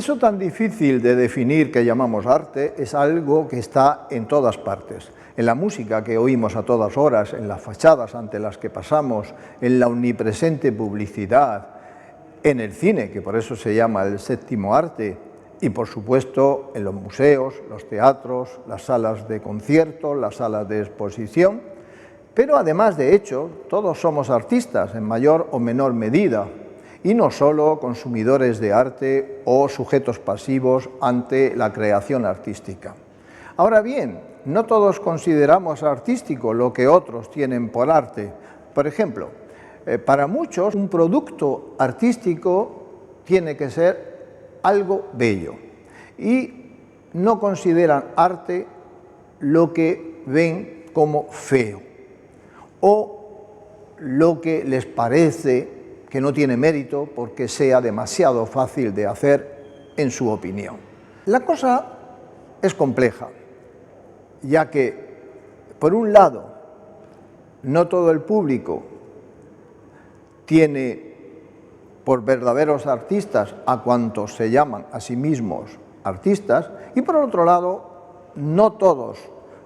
Eso tan difícil de definir que llamamos arte es algo que está en todas partes. En la música que oímos a todas horas, en las fachadas ante las que pasamos, en la omnipresente publicidad, en el cine, que por eso se llama el séptimo arte, y por supuesto en los museos, los teatros, las salas de concierto, las salas de exposición. Pero además, de hecho, todos somos artistas en mayor o menor medida, y no solo consumidores de arte o sujetos pasivos ante la creación artística. Ahora bien, no todos consideramos artístico lo que otros tienen por arte. Por ejemplo, para muchos un producto artístico tiene que ser algo bello y no consideran arte lo que ven como feo o lo que les parece que no tiene mérito porque sea demasiado fácil de hacer en su opinión. La cosa es compleja, ya que, por un lado, no todo el público tiene por verdaderos artistas a cuantos se llaman a sí mismos artistas, y por otro lado, no todos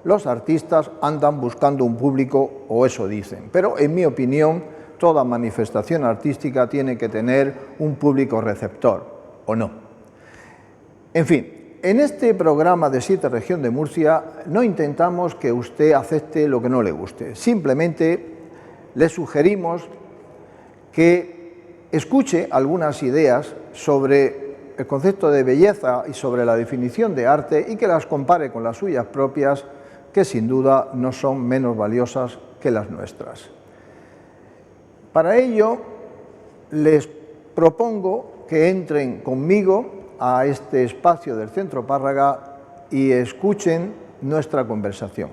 los artistas andan buscando un público, o eso dicen, pero en mi opinión, toda manifestación artística tiene que tener un público receptor, ¿o no? En fin, en este programa de 7 Región de Murcia no intentamos que usted acepte lo que no le guste, simplemente le sugerimos que escuche algunas ideas sobre el concepto de belleza y sobre la definición de arte y que las compare con las suyas propias, que sin duda no son menos valiosas que las nuestras. Para ello, les propongo que entren conmigo a este espacio del Centro Párraga y escuchen nuestra conversación.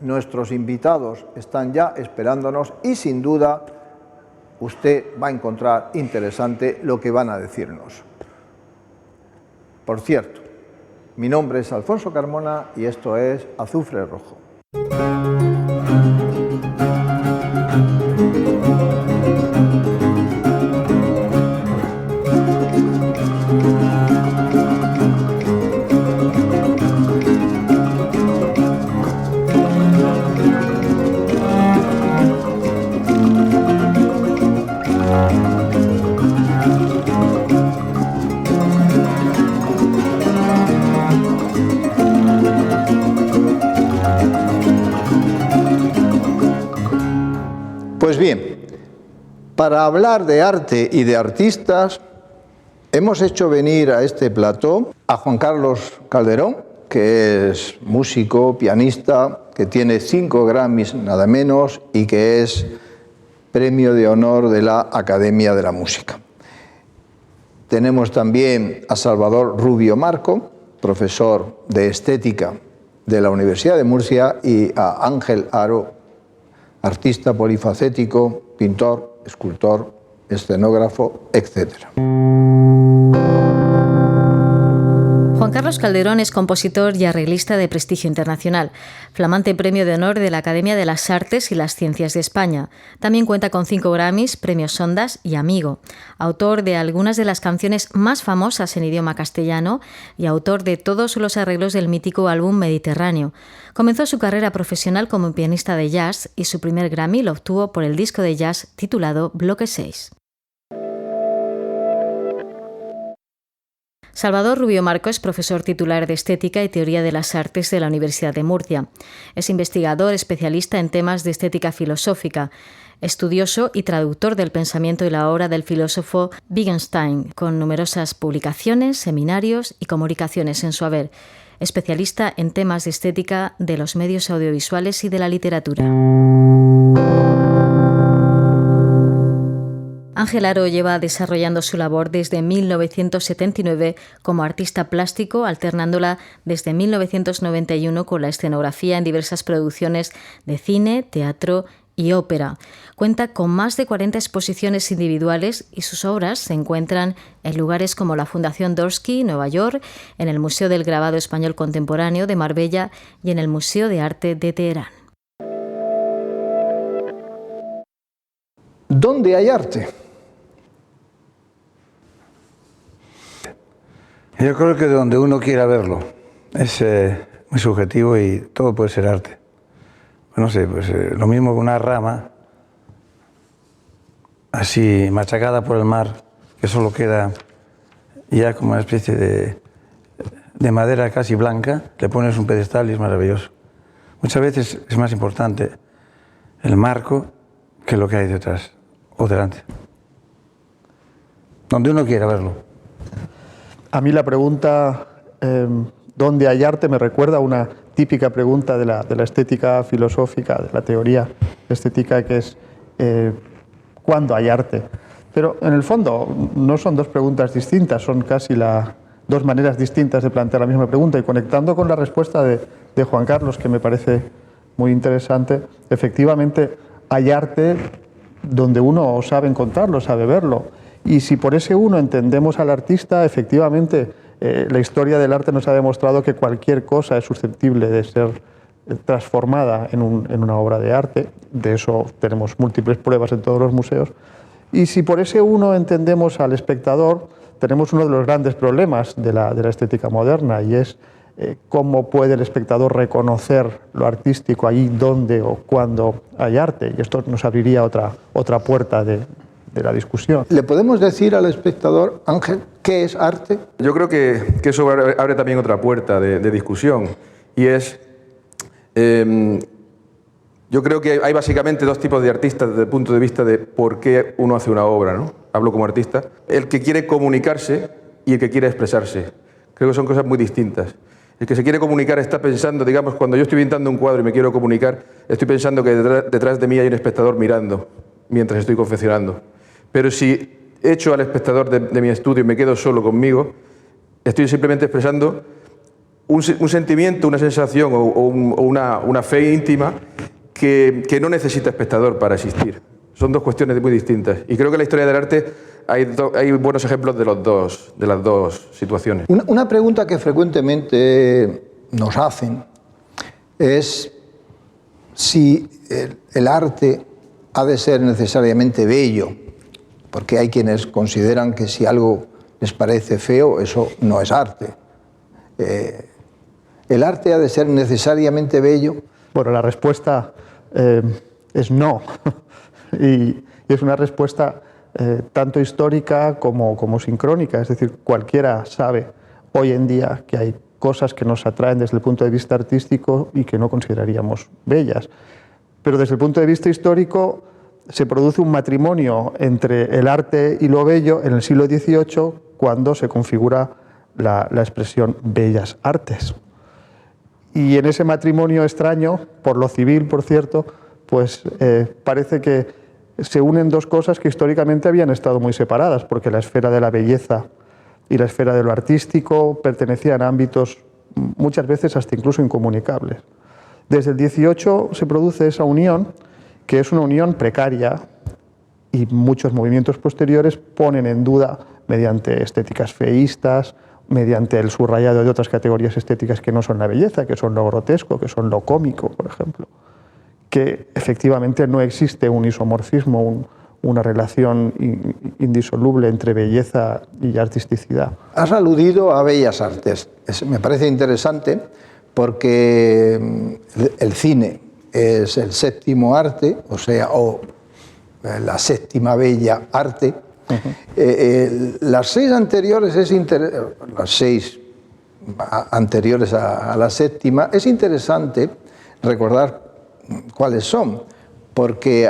Nuestros invitados están ya esperándonos y, sin duda, usted va a encontrar interesante lo que van a decirnos. Por cierto, mi nombre es Alfonso Carmona y esto es Azufre Rojo. Pues bien, para hablar de arte y de artistas, hemos hecho venir a este plató a Juan Carlos Calderón, que es músico, pianista, que tiene 5 Grammys nada menos y que es premio de honor de la Academia de la Música. Tenemos también a Salvador Rubio Marco, profesor de estética de la Universidad de Murcia, y a Ángel Haro, artista polifacético, pintor, escultor, escenógrafo, etc. Juan Carlos Calderón es compositor y arreglista de prestigio internacional, flamante premio de honor de la Academia de las Artes y las Ciencias de España. También cuenta con 5 Grammys, premios Ondas y Amigo. Autor de algunas de las canciones más famosas en idioma castellano y autor de todos los arreglos del mítico álbum Mediterráneo. Comenzó su carrera profesional como pianista de jazz y su primer Grammy lo obtuvo por el disco de jazz titulado Bloque 6. Salvador Rubio Marco es profesor titular de Estética y Teoría de las Artes de la Universidad de Murcia. Es investigador especialista en temas de estética filosófica, estudioso y traductor del pensamiento y la obra del filósofo Wittgenstein, con numerosas publicaciones, seminarios y comunicaciones en su haber. Especialista en temas de estética de los medios audiovisuales y de la literatura. Ángel Haro lleva desarrollando su labor desde 1979 como artista plástico, alternándola desde 1991 con la escenografía en diversas producciones de cine, teatro y ópera. Cuenta con más de 40 exposiciones individuales y sus obras se encuentran en lugares como la Fundación Dvorsky, Nueva York, en el Museo del Grabado Español Contemporáneo de Marbella y en el Museo de Arte de Teherán. ¿Dónde hay arte? Yo creo que de donde uno quiera verlo es muy subjetivo y todo puede ser arte. No sé, pues lo mismo que una rama así machacada por el mar, que solo queda ya como una especie de madera casi blanca, le pones un pedestal y es maravilloso. Muchas veces es más importante el marco que lo que hay detrás o delante. Donde uno quiera verlo. A mí la pregunta ¿dónde hay arte? Me recuerda a una típica pregunta de la estética filosófica, de la teoría estética, que es ¿cuándo hay arte? Pero en el fondo no son dos preguntas distintas, son casi dos maneras distintas de plantear la misma pregunta. Y conectando con la respuesta de Juan Carlos, que me parece muy interesante, efectivamente hay arte donde uno sabe encontrarlo, sabe verlo. Y si por ese uno entendemos al artista, efectivamente la historia del arte nos ha demostrado que cualquier cosa es susceptible de ser transformada en una obra de arte. De eso tenemos múltiples pruebas en todos los museos. Y si por ese uno entendemos al espectador, tenemos uno de los grandes problemas de la estética moderna, y es cómo puede el espectador reconocer lo artístico allí donde o cuando hay arte. Y esto nos abriría otra puerta de la discusión. ¿Le podemos decir al espectador, Ángel, qué es arte? Yo creo que eso abre también otra puerta de discusión, y es... yo creo que hay básicamente dos tipos de artistas desde el punto de vista de por qué uno hace una obra, ¿no? Hablo como artista. El que quiere comunicarse y el que quiere expresarse. Creo que son cosas muy distintas. El que se quiere comunicar está pensando, digamos, cuando yo estoy pintando un cuadro y me quiero comunicar, estoy pensando que detrás de mí hay un espectador mirando mientras estoy confeccionando. Pero si echo al espectador de mi estudio y me quedo solo conmigo, estoy simplemente expresando un sentimiento, una sensación o una fe íntima que no necesita espectador para existir. Son dos cuestiones muy distintas. Y creo que en la historia del arte hay buenos ejemplos de las dos situaciones. Una pregunta que frecuentemente nos hacen es si el arte ha de ser necesariamente bello, porque hay quienes consideran que si algo les parece feo, eso no es arte. ¿El arte ha de ser necesariamente bello? Bueno, la respuesta es no. Y es una respuesta tanto histórica como sincrónica. Es decir, cualquiera sabe hoy en día que hay cosas que nos atraen desde el punto de vista artístico y que no consideraríamos bellas. Pero desde el punto de vista histórico se produce un matrimonio entre el arte y lo bello en el siglo XVIII, cuando se configura la expresión bellas artes. Y en ese matrimonio extraño, por lo civil, por cierto, pues parece que se unen dos cosas que históricamente habían estado muy separadas, porque la esfera de la belleza y la esfera de lo artístico pertenecían a ámbitos muchas veces hasta incluso incomunicables. Desde el XVIII se produce esa unión, que es una unión precaria, y muchos movimientos posteriores ponen en duda, mediante estéticas feístas, mediante el subrayado de otras categorías estéticas que no son la belleza, que son lo grotesco, que son lo cómico, por ejemplo, que efectivamente no existe un isomorfismo, una relación indisoluble entre belleza y artisticidad. Has aludido a bellas artes. Me parece interesante porque el cine es el séptimo arte, o la séptima bella arte. Las seis anteriores a la séptima, es interesante recordar cuáles son, porque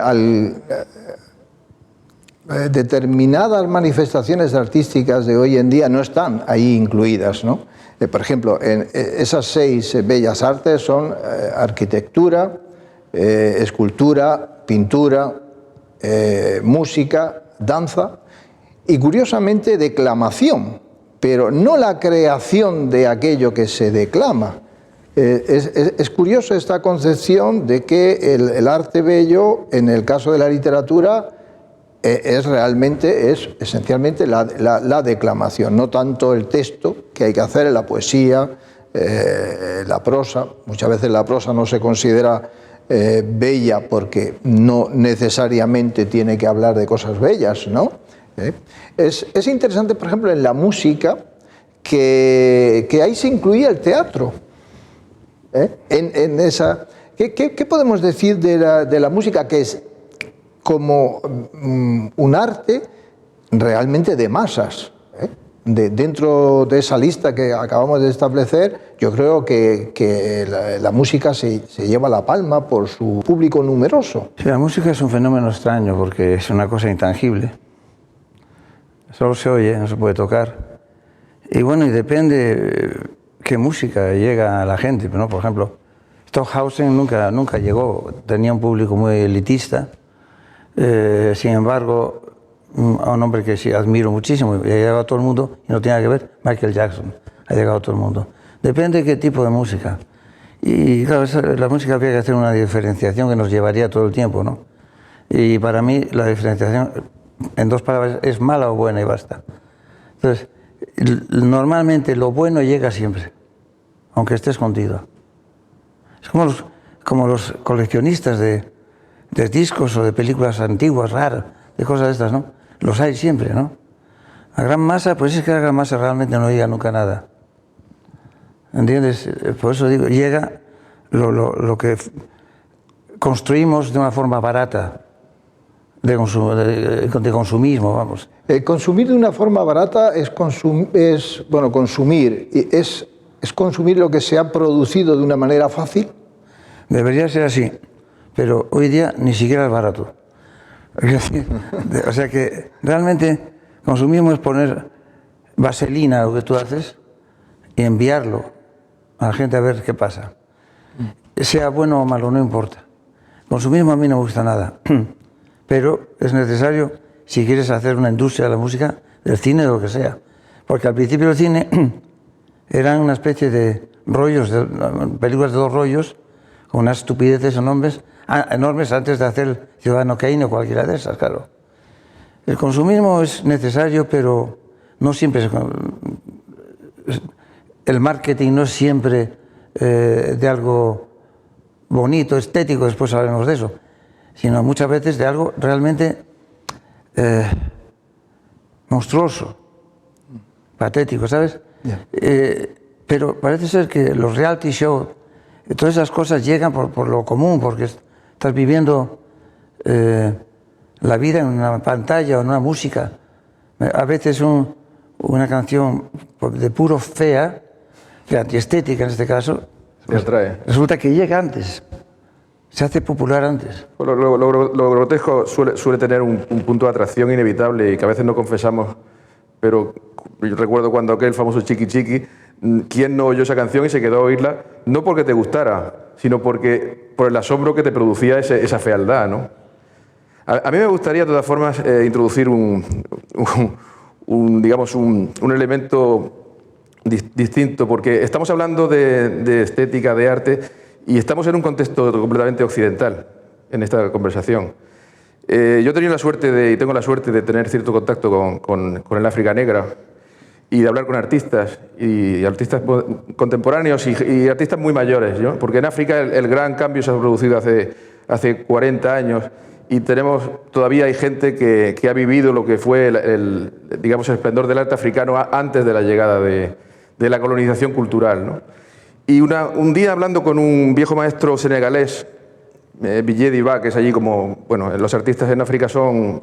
determinadas manifestaciones artísticas de hoy en día no están ahí incluidas, ¿no? Por ejemplo, esas seis bellas artes son arquitectura, escultura, pintura, música, danza y, curiosamente, declamación, pero no la creación de aquello que se declama. Es curioso esta concepción de que el arte bello, en el caso de la literatura, es esencialmente la declamación, no tanto el texto que hay que hacer en la poesía, la prosa. Muchas veces la prosa no se considera bella porque no necesariamente tiene que hablar de cosas bellas, ¿no? Es interesante, por ejemplo, en la música, que ahí se incluía el teatro. En esa, ¿qué podemos decir de la música, que es como un arte realmente de masas? Dentro de esa lista que acabamos de establecer, yo creo que la música se lleva la palma por su público numeroso. Sí, la música es un fenómeno extraño porque es una cosa intangible. Solo se oye, no se puede tocar. Y bueno, y depende qué música llega a la gente, ¿no? Por ejemplo, Stockhausen nunca llegó, tenía un público muy elitista. Sin embargo, a un hombre que sí admiro muchísimo, y ha llegado a todo el mundo, y no tiene nada que ver, Michael Jackson, ha llegado a todo el mundo. Depende de qué tipo de música. Y claro, la música habría que hacer una diferenciación que nos llevaría todo el tiempo, ¿no? Y para mí la diferenciación, en dos palabras, es mala o buena y basta. Entonces, normalmente lo bueno llega siempre, aunque esté escondido. Es como los coleccionistas de discos o de películas antiguas, raras, de cosas de estas, ¿no? Los hay siempre, ¿no? La gran masa, pues es que la gran masa realmente no llega nunca a nada. ¿Entiendes? Por eso digo, llega lo que construimos de una forma barata, de consumismo, vamos. Consumir de una forma barata es consumir. ¿Es consumir lo que se ha producido de una manera fácil? Debería ser así, pero hoy día ni siquiera es barato. O sea que realmente consumismo es poner vaselina a lo que tú haces y enviarlo a la gente a ver qué pasa. Sea bueno o malo, no importa. Consumismo a mí no me gusta nada, pero es necesario si quieres hacer una industria de la música, del cine, de lo que sea. Porque al principio el cine eran una especie de rollos, películas de 2 rollos, con unas estupideces enormes antes de hacer Ciudadano Kane o cualquiera de esas, claro. El consumismo es necesario, pero no siempre el marketing no es siempre de algo bonito, estético, después hablaremos de eso, sino muchas veces de algo realmente monstruoso, patético, ¿sabes? Yeah. Pero parece ser que los reality shows, todas esas cosas llegan por lo común, porque estás viviendo la vida en una pantalla o en una música. A veces una canción de puro fea, antiestética en este caso, pues resulta que llega antes, se hace popular antes. Lo grotesco suele tener un punto de atracción inevitable y que a veces no confesamos, pero yo recuerdo cuando aquel famoso Chiqui Chiqui, ¿quién no oyó esa canción y se quedó a oírla? No porque te gustara, sino por el asombro que te producía esa fealdad, ¿no? A mí me gustaría, de todas formas, introducir digamos, un elemento distinto, porque estamos hablando de estética, de arte, y estamos en un contexto completamente occidental en esta conversación. Yo he tenido la suerte y tengo la suerte de tener cierto contacto con el África negra y de hablar con artistas, y artistas contemporáneos y artistas muy mayores, ¿no? Porque en África el gran cambio se ha producido hace 40 años y todavía hay gente que ha vivido lo que fue digamos, el esplendor del arte africano antes de la llegada de la colonización cultural, ¿no? Y un día hablando con un viejo maestro senegalés, Villet Diba, que es allí como, bueno, los artistas en África son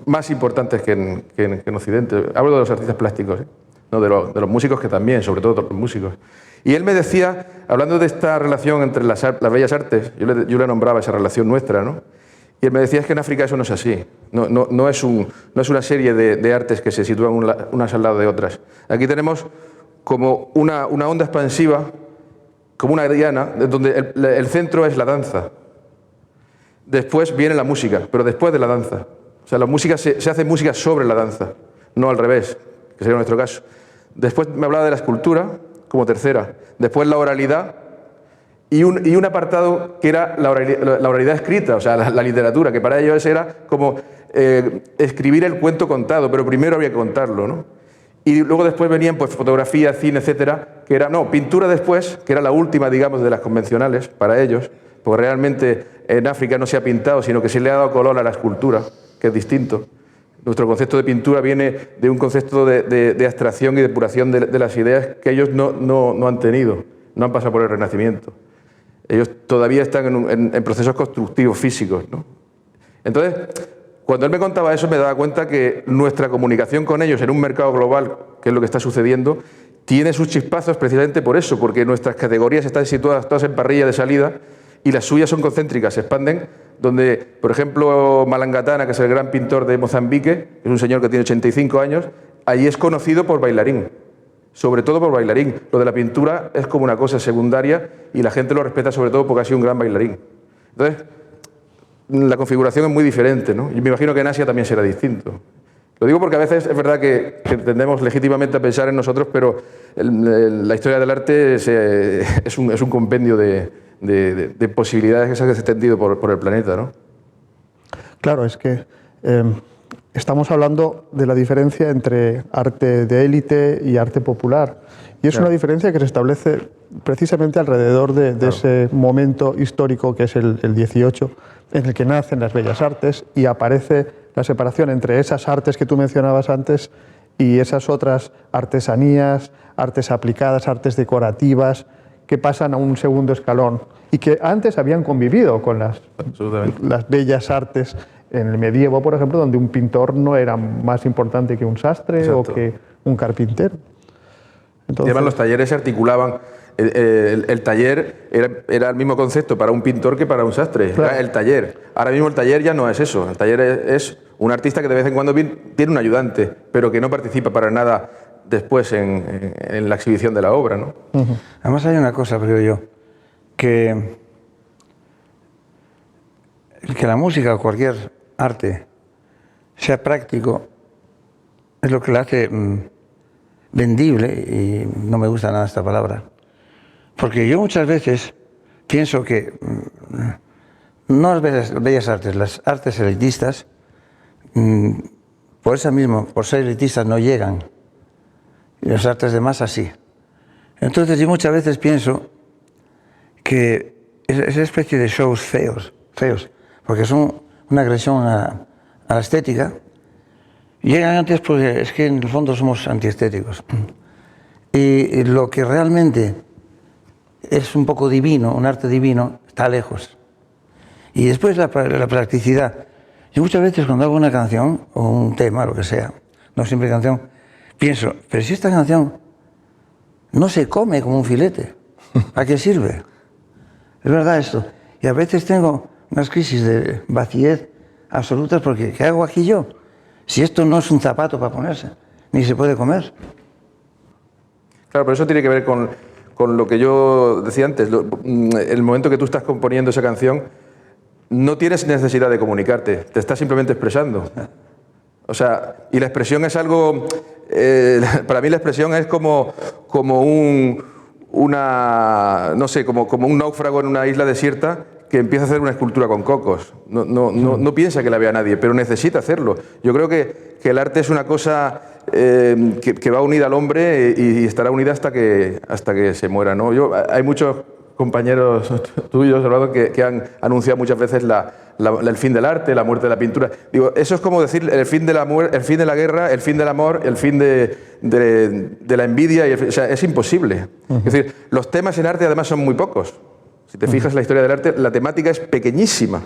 más importantes que en Occidente. Hablo de los artistas plásticos, ¿eh? No, de los músicos, que también, sobre todo los músicos. Y él me decía, hablando de esta relación entre las bellas artes, yo le nombraba esa relación nuestra, ¿no? Y él me decía, es que en África eso no es así. No es una serie de artes que se sitúan unas al lado de otras. Aquí tenemos como una onda expansiva, como una diana, donde el centro es la danza. Después viene la música, pero después de la danza. O sea, la música se hace música sobre la danza, no al revés, que sería nuestro caso. Después me hablaba de la escultura como tercera. Después la oralidad y un apartado que era la oralidad escrita, o sea, la literatura, que para ellos era como escribir el cuento contado, pero primero había que contarlo, ¿no? Y luego después venían pues fotografía, cine, etcétera, que era, pintura después, que era la última, digamos, de las convencionales para ellos, porque realmente en África no se ha pintado, sino que se le ha dado color a la escultura, que es distinto. Nuestro concepto de pintura viene de un concepto de abstracción y depuración de las ideas que ellos no han tenido, no han pasado por el Renacimiento. Ellos todavía están en procesos constructivos físicos, ¿no? Entonces, cuando él me contaba eso, me daba cuenta que nuestra comunicación con ellos en un mercado global, que es lo que está sucediendo, tiene sus chispazos precisamente por eso, porque nuestras categorías están situadas todas en parrilla de salida y las suyas son concéntricas, se expanden, donde, por ejemplo, Malangatana, que es el gran pintor de Mozambique, es un señor que tiene 85 años, allí es conocido por bailarín, sobre todo por bailarín. Lo de la pintura es como una cosa secundaria y la gente lo respeta sobre todo porque ha sido un gran bailarín. Entonces, la configuración es muy diferente, ¿no? Y me imagino que en Asia también será distinto. Lo digo porque a veces es verdad que tendemos legítimamente a pensar en nosotros, pero la historia del arte es un compendio de posibilidades que se han extendido por el planeta, ¿no? Claro, es que estamos hablando de la diferencia entre arte de élite y arte popular. Y es una diferencia que se establece precisamente alrededor de ese momento histórico que es el 18, en el que nacen las bellas artes y aparece la separación entre esas artes que tú mencionabas antes y esas otras artesanías, artes aplicadas, artes decorativas, que pasan a un segundo escalón y que antes habían convivido con las bellas artes en el medievo, por ejemplo, donde un pintor no era más importante que un sastre. Exacto. O que un carpintero. Entonces, y además los talleres se articulaban. El taller era el mismo concepto para un pintor que para un sastre. Claro. Era el taller. Ahora mismo el taller ya no es eso. El taller es un artista que de vez en cuando tiene un ayudante, pero que no participa para nada después en la exhibición de la obra, ¿no? Además hay una cosa, creo yo, que la música o cualquier arte sea práctico es lo que la hace vendible, y no me gusta nada esta palabra. Porque yo muchas veces pienso que no las bellas artes, las artes elitistas, por ser elitistas no llegan, y las artes de masa sí. Entonces yo muchas veces pienso que esa especie de shows feos, porque son una agresión a la estética, llegan antes porque es que en el fondo somos antiestéticos. Y lo que realmente es un poco divino, un arte divino, está lejos. Y después la practicidad. Yo muchas veces cuando hago una canción, o un tema, lo que sea, no siempre canción, pienso, pero si esta canción no se come como un filete, ¿a qué sirve? Es verdad esto. Y a veces tengo unas crisis de vacíez absolutas porque ¿qué hago aquí yo? Si esto no es un zapato para ponerse, ni se puede comer. Claro, pero eso tiene que ver con lo que yo decía antes. El momento que tú estás componiendo esa canción, no tienes necesidad de comunicarte, te estás simplemente expresando. O sea, y la expresión es algo... para mí la expresión es como un náufrago en una isla desierta que empieza a hacer una escultura con cocos. No piensa que la vea nadie, pero necesita hacerlo. Yo creo que el arte es una cosa que va unida al hombre y estará unida hasta que se muera, ¿no? Hay muchos compañeros tuyos, Salvador, que han anunciado muchas veces el fin del arte, la muerte de la pintura. Digo, eso es como decir el fin de la guerra, el fin del amor, el fin de la envidia. O sea, es imposible. Es decir, los temas en arte además son muy pocos. Si te fijas en la historia del arte, la temática es pequeñísima.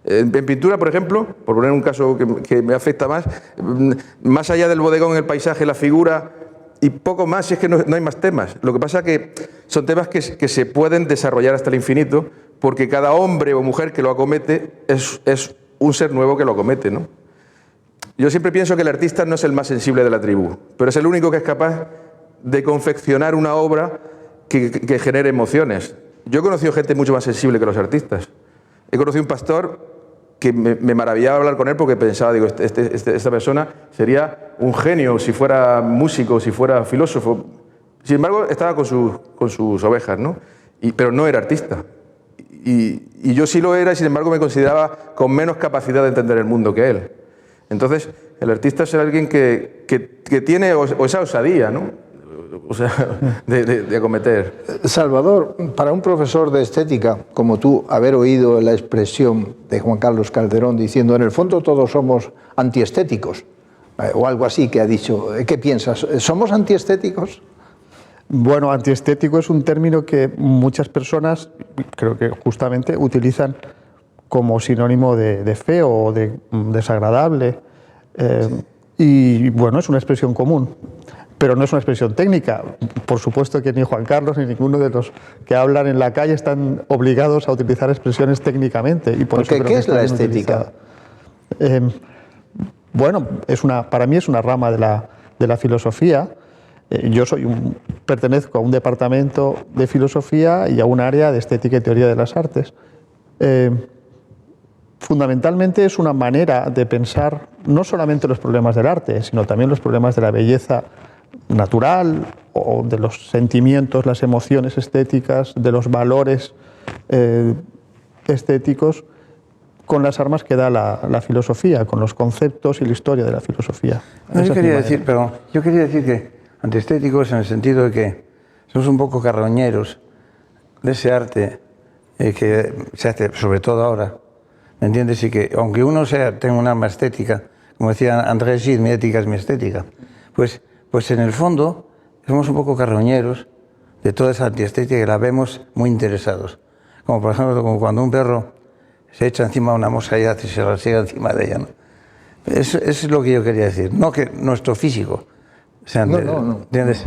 En pintura, por ejemplo, por poner un caso que me afecta más allá del bodegón, el paisaje, la figura y poco más, si es que no hay más temas. Lo que pasa es que son temas que se pueden desarrollar hasta el infinito porque cada hombre o mujer que lo acomete es un ser nuevo que lo acomete, ¿no? Yo siempre pienso que el artista no es el más sensible de la tribu, pero es el único que es capaz de confeccionar una obra que genere emociones. Yo he conocido gente mucho más sensible que los artistas. He conocido un pastor que me maravillaba hablar con él porque pensaba, digo, esta persona sería un genio si fuera músico, si fuera filósofo. Sin embargo, estaba con sus ovejas, ¿no? Pero no era artista. Y yo sí lo era y sin embargo me consideraba con menos capacidad de entender el mundo que él. Entonces, el artista es alguien que tiene esa osadía, ¿no? O sea, de acometer. Salvador, para un profesor de estética como tú, haber oído la expresión de Juan Carlos Calderón diciendo en el fondo todos somos antiestéticos, o algo así que ha dicho. ¿Qué piensas? ¿Somos antiestéticos? Bueno, antiestético es un término que muchas personas, creo que justamente, utilizan como sinónimo de feo o de desagradable. Y bueno, es una expresión común, pero no es una expresión técnica. Por supuesto que ni Juan Carlos ni ninguno de los que hablan en la calle están obligados a utilizar expresiones técnicamente. Y por eso ¿Qué es la estética? Bueno, para mí es una rama de la filosofía. Yo pertenezco a un departamento de filosofía y a un área de estética y teoría de las artes. Fundamentalmente es una manera de pensar no solamente los problemas del arte, sino también los problemas de la belleza natural o de los sentimientos, las emociones estéticas, de los valores estéticos, con las armas que da la filosofía, con los conceptos y la historia de la filosofía. Yo quería decir que antiestéticos en el sentido de que somos un poco carroñeros de ese arte que se hace sobre todo ahora, ¿me entiendes? Y que aunque uno tenga un alma estética, como decía André Gide, mi ética es mi estética, pues en el fondo somos un poco carroñeros de toda esa antiestética que la vemos muy interesados. Como por ejemplo cuando un perro se echa encima de una mosca y se rasiega encima de ella, ¿no? Eso es lo que yo quería decir, no que nuestro físico sea ¿entiendes?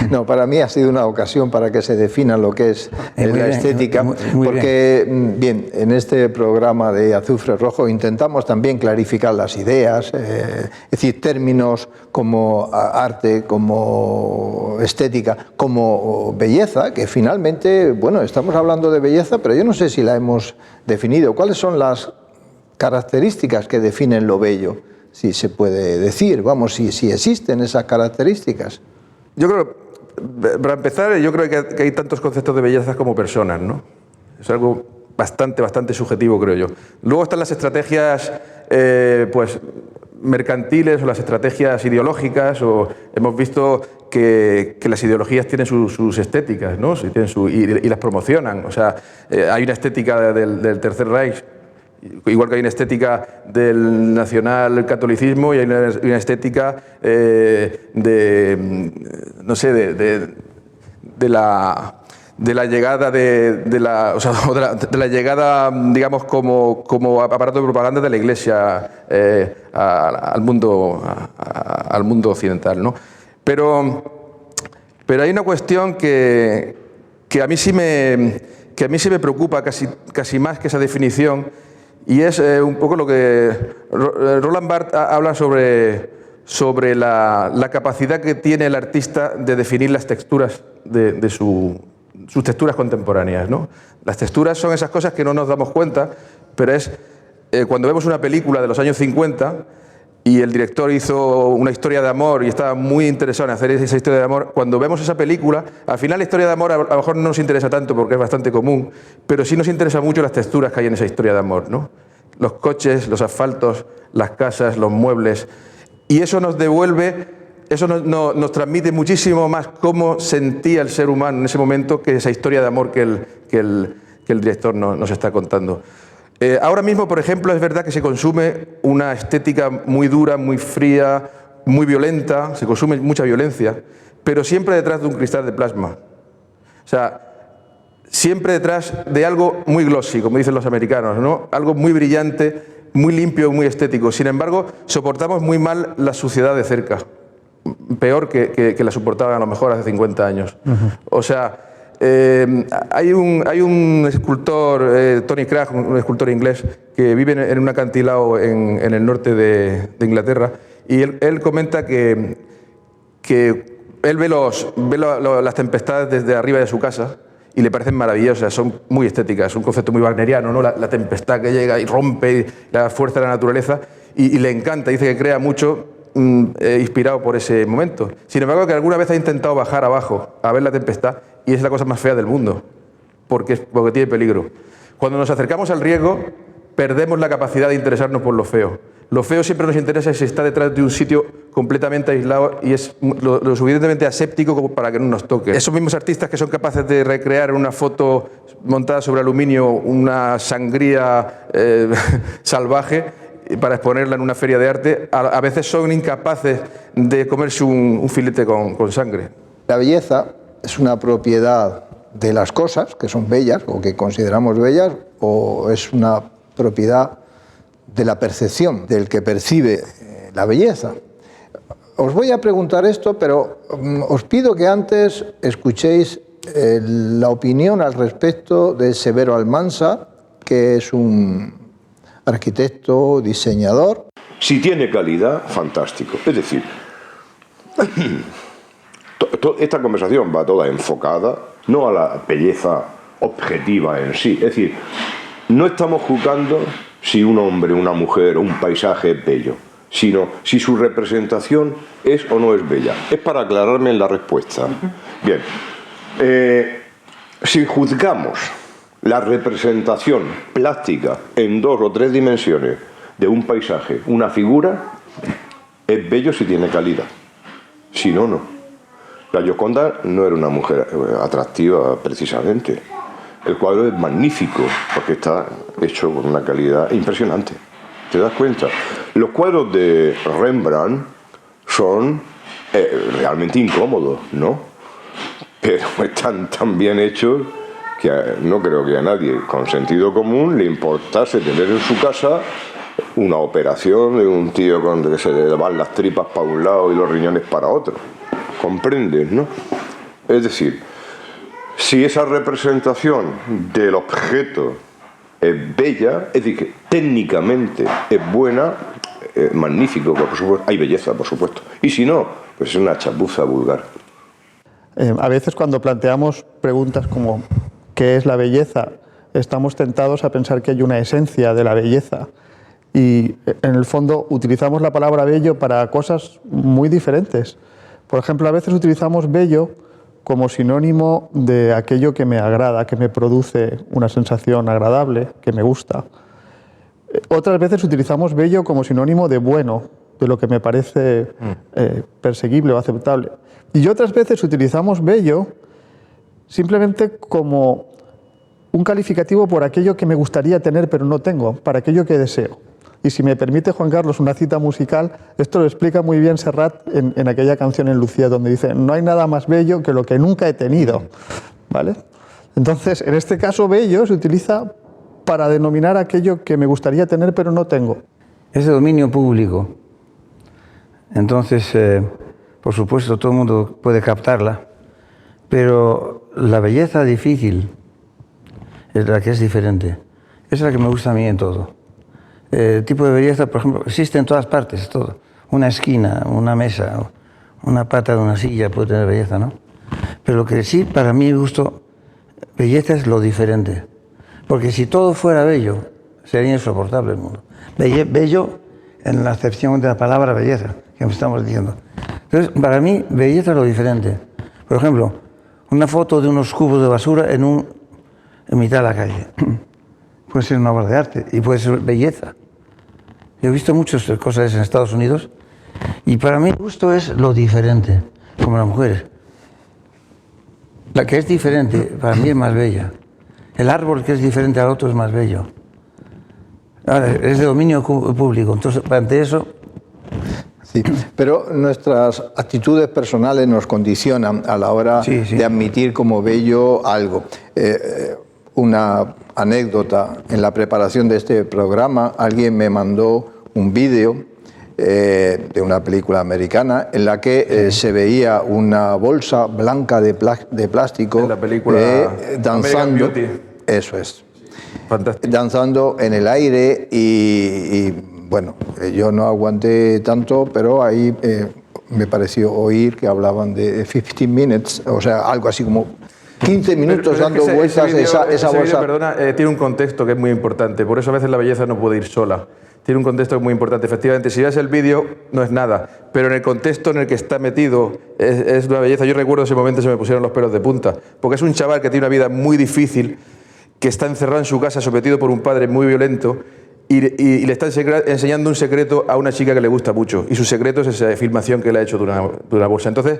No, para mí ha sido una ocasión para que se defina lo que es la estética, porque, bien, en este programa de Azufre Rojo intentamos también clarificar las ideas, es decir, términos como arte, como estética, como belleza, que finalmente, bueno, estamos hablando de belleza, pero yo no sé si la hemos definido. ¿Cuáles son las características que definen lo bello? Si se puede decir, vamos, si existen esas características. Yo creo, para empezar, yo creo que hay tantos conceptos de belleza como personas, ¿no? Es algo bastante subjetivo, creo yo. Luego están las estrategias, pues, mercantiles o las estrategias ideológicas, o hemos visto que las ideologías tienen sus estéticas, ¿no? Y las promocionan. O sea, hay una estética del Tercer Reich, igual que hay una estética del nacionalcatolicismo y hay una estética de la llegada de la llegada, digamos, como aparato de propaganda de la Iglesia al mundo occidental, ¿no? Pero hay una cuestión que a mí sí me preocupa casi más que esa definición. Y es un poco lo que Roland Barthes habla sobre la capacidad que tiene el artista de definir las texturas de sus texturas contemporáneas, ¿no? Las texturas son esas cosas que no nos damos cuenta, pero es cuando vemos una película de los años 50 y el director hizo una historia de amor y estaba muy interesado en hacer esa historia de amor, cuando vemos esa película, al final la historia de amor a lo mejor no nos interesa tanto porque es bastante común, pero sí nos interesa mucho las texturas que hay en esa historia de amor, ¿no? Los coches, los asfaltos, las casas, los muebles, y eso nos devuelve, eso nos transmite muchísimo más cómo sentía el ser humano en ese momento que esa historia de amor que el director nos está contando. Ahora mismo, por ejemplo, es verdad que se consume una estética muy dura, muy fría, muy violenta, se consume mucha violencia, pero siempre detrás de un cristal de plasma. O sea, siempre detrás de algo muy glossy, como dicen los americanos, ¿no? Algo muy brillante, muy limpio, muy estético. Sin embargo, soportamos muy mal la suciedad de cerca, peor que la soportaban a lo mejor hace 50 años. O sea, hay un escultor, Tony Cragg, un escultor inglés, que vive en un acantilado en el norte de Inglaterra, y él comenta que él ve las tempestades desde arriba de su casa y le parecen maravillosas, son muy estéticas, es un concepto muy wagneriano, ¿no? La tempestad que llega y rompe, la fuerza de la naturaleza, y le encanta, dice que crea mucho inspirado por ese momento. Sin embargo, que alguna vez ha intentado bajar abajo a ver la tempestad y es la cosa más fea del mundo, porque tiene peligro. Cuando nos acercamos al riesgo, perdemos la capacidad de interesarnos por lo feo. Lo feo siempre nos interesa si está detrás de un sitio completamente aislado y es lo suficientemente aséptico como para que no nos toque. Esos mismos artistas que son capaces de recrear en una foto montada sobre aluminio una sangría salvaje, para exponerla en una feria de arte, a veces son incapaces de comerse un filete con sangre. La belleza es una propiedad de las cosas que son bellas o que consideramos bellas, o es una propiedad de la percepción del que percibe la belleza. Os voy a preguntar esto, pero os pido que antes escuchéis la opinión al respecto de Severo Almansa, que es un arquitecto, diseñador. Si tiene calidad, fantástico. Es decir, esta conversación va toda enfocada no a la belleza objetiva en sí. Es decir, no estamos juzgando si un hombre, una mujer, un paisaje es bello, sino si su representación es o no es bella. Es para aclararme en la respuesta. Bien, si juzgamos la representación plástica en 2 o 3 dimensiones de un paisaje, una figura, es bello si tiene calidad. Si no, no. La Gioconda no era una mujer atractiva precisamente. El cuadro es magnífico porque está hecho con una calidad impresionante. ¿Te das cuenta? Los cuadros de Rembrandt son realmente incómodos, ¿no? Pero están tan bien hechos que no creo que a nadie con sentido común le importase tener en su casa una operación de un tío con que se le van las tripas para un lado y los riñones para otro. ¿Comprendes, no? Es decir, si esa representación del objeto es bella, es decir, que técnicamente es buena, es magnífico, por supuesto, hay belleza, por supuesto. Y si no, pues es una chapuza vulgar. A veces cuando planteamos preguntas como ¿qué es la belleza?, estamos tentados a pensar que hay una esencia de la belleza. Y en el fondo utilizamos la palabra bello para cosas muy diferentes. Por ejemplo, a veces utilizamos bello como sinónimo de aquello que me agrada, que me produce una sensación agradable, que me gusta. Otras veces utilizamos bello como sinónimo de bueno, de lo que me parece perseguible o aceptable. Y otras veces utilizamos bello simplemente como un calificativo por aquello que me gustaría tener pero no tengo, para aquello que deseo. Y si me permite, Juan Carlos, una cita musical, esto lo explica muy bien Serrat en aquella canción en Lucía, donde dice: no hay nada más bello que lo que nunca he tenido. ¿Vale? Entonces, en este caso, bello se utiliza para denominar aquello que me gustaría tener pero no tengo. Es de dominio público. Entonces, por supuesto, todo el mundo puede captarla, pero la belleza difícil es la que es diferente. Es la que me gusta a mí en todo. El tipo de belleza, por ejemplo, existe en todas partes, todo. Una esquina, una mesa, una pata de una silla puede tener belleza, ¿no? Pero lo que sí, para mí, gusto, belleza es lo diferente. Porque si todo fuera bello, sería insoportable el mundo. Bello en la acepción de la palabra belleza, que estamos diciendo. Entonces, para mí, belleza es lo diferente. Por ejemplo, una foto de unos cubos de basura en mitad de la calle. Puede ser una obra de arte y puede ser belleza. Yo he visto muchas cosas en Estados Unidos y para mí el gusto es lo diferente, como las mujeres. La que es diferente para mí es más bella. El árbol que es diferente al otro es más bello. Ahora, es de dominio público, entonces ante eso... Sí, pero nuestras actitudes personales nos condicionan a la hora de admitir como bello algo. Una anécdota: en la preparación de este programa alguien me mandó un vídeo de una película americana en la que se veía una bolsa blanca de plástico en la película danzando. American Beauty. Eso es. Fantástico. Danzando en el aire y bueno, yo no aguanté tanto, pero ahí me pareció oír que hablaban de 15 minutes, o sea, algo así como 15 minutos pero dando vueltas esa bolsa. Perdona, tiene un contexto que es muy importante, por eso a veces la belleza no puede ir sola. Tiene un contexto muy importante. Efectivamente, si ves el vídeo no es nada, pero en el contexto en el que está metido es una belleza. Yo recuerdo ese momento, se me pusieron los pelos de punta, porque es un chaval que tiene una vida muy difícil, que está encerrado en su casa sometido por un padre muy violento y le está enseñando un secreto a una chica que le gusta mucho, y su secreto es esa filmación que le ha hecho de una bolsa. Entonces,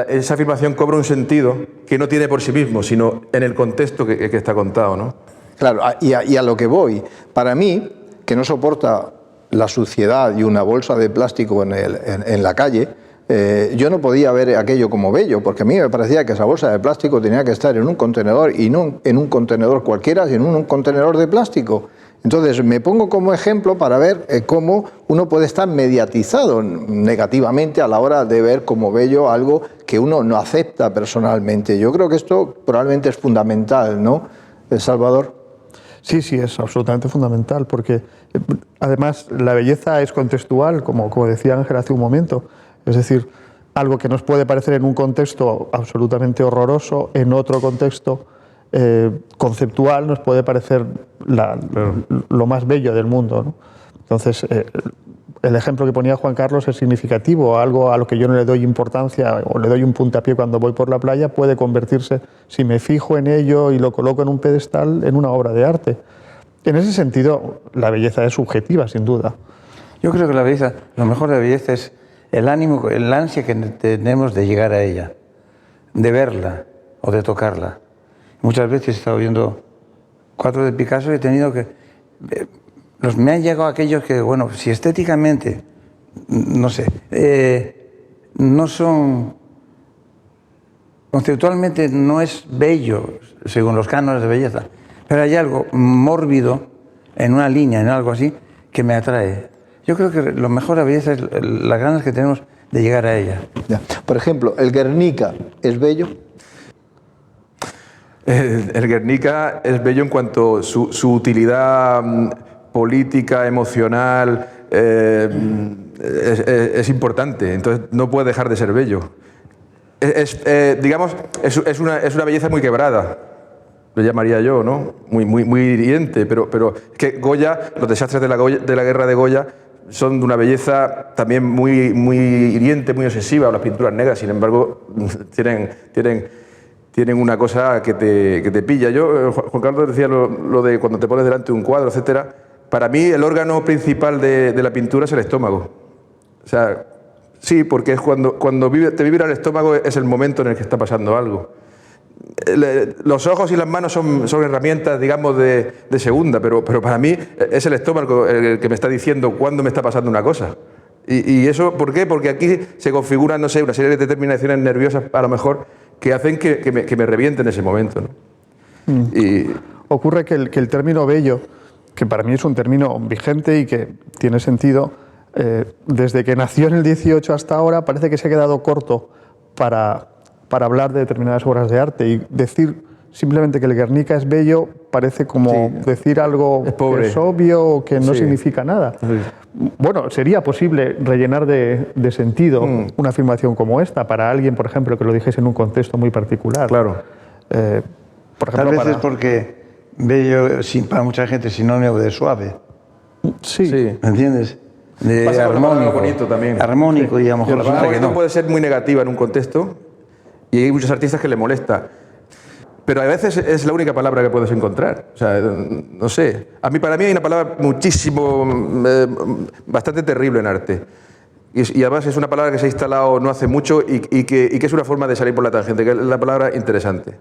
esa filmación cobra un sentido que no tiene por sí mismo, sino en el contexto que está contado, ¿no? Claro, y a lo que voy, para mí, que no soporta la suciedad y una bolsa de plástico en la calle, yo no podía ver aquello como bello, porque a mí me parecía que esa bolsa de plástico tenía que estar en un contenedor, y no en un contenedor cualquiera, sino en un contenedor de plástico. Entonces me pongo como ejemplo para ver cómo uno puede estar mediatizado negativamente a la hora de ver como bello algo que uno no acepta personalmente. Yo creo que esto probablemente es fundamental, ¿no, Salvador? Sí, sí, es absolutamente fundamental, porque además la belleza es contextual, como decía Ángel hace un momento. Es decir, algo que nos puede parecer en un contexto absolutamente horroroso, en otro contexto conceptual nos puede parecer lo más bello del mundo, ¿no? Entonces, el ejemplo que ponía Juan Carlos es significativo. Algo a lo que yo no le doy importancia o le doy un puntapié cuando voy por la playa puede convertirse, si me fijo en ello y lo coloco en un pedestal, en una obra de arte. En ese sentido, la belleza es subjetiva, sin duda. Yo creo que la belleza, lo mejor de la belleza es el ánimo, el ansia que tenemos de llegar a ella, de verla o de tocarla. Muchas veces he estado viendo cuadros de Picasso y he tenido que... me han llegado aquellos que, bueno, si estéticamente, no sé, no son... Conceptualmente no es bello, según los cánones de belleza, pero hay algo mórbido en una línea, en algo así, que me atrae. Yo creo que lo mejor de la belleza es las ganas que tenemos de llegar a ella. Ya. Por ejemplo, ¿el Guernica es bello? El Guernica es bello en cuanto a su utilidad política, emocional, es importante, entonces no puede dejar de ser bello. Digamos, es una belleza muy quebrada, lo llamaría yo, ¿no? Muy hiriente, pero es que Goya, los desastres de la guerra de Goya son de una belleza también muy hiriente, muy obsesiva. Las pinturas negras, sin embargo, tienen una cosa que te pilla. Juan Carlos decía lo de cuando te pones delante de un cuadro, etcétera. Para mí el órgano principal de la pintura es el estómago. O sea, sí, porque es cuando te vibra el estómago es el momento en el que está pasando algo. Los ojos y las manos son herramientas, digamos, de segunda, pero para mí es el estómago el que me está diciendo cuándo me está pasando una cosa. Y eso, ¿por qué? Porque aquí se configuran, no sé, una serie de determinaciones nerviosas, a lo mejor, que hacen que me reviente en ese momento, ¿no? Ocurre que el término bello, que para mí es un término vigente y que tiene sentido, desde que nació en el 18 hasta ahora, parece que se ha quedado corto para hablar de determinadas obras de arte, y decir simplemente que el Guernica es bello parece como decir algo que es obvio o que no significa nada. Sí. Bueno, sería posible rellenar de sentido una afirmación como esta para alguien, por ejemplo, que lo dijese en un contexto muy particular. Claro. Por ejemplo, tal vez es porque bello para mucha gente es sinónimo de suave. Sí. ¿Me entiendes? De armónico. Bonito también. Armónico, y a lo mejor resulta que no. Puede ser muy negativa en un contexto y hay muchos artistas que le molesta. Pero a veces es la única palabra que puedes encontrar. O sea, no sé. Para mí hay una palabra bastante terrible en arte. Y además es una palabra que se ha instalado no hace mucho y que es una forma de salir por la tangente, que es la palabra interesante.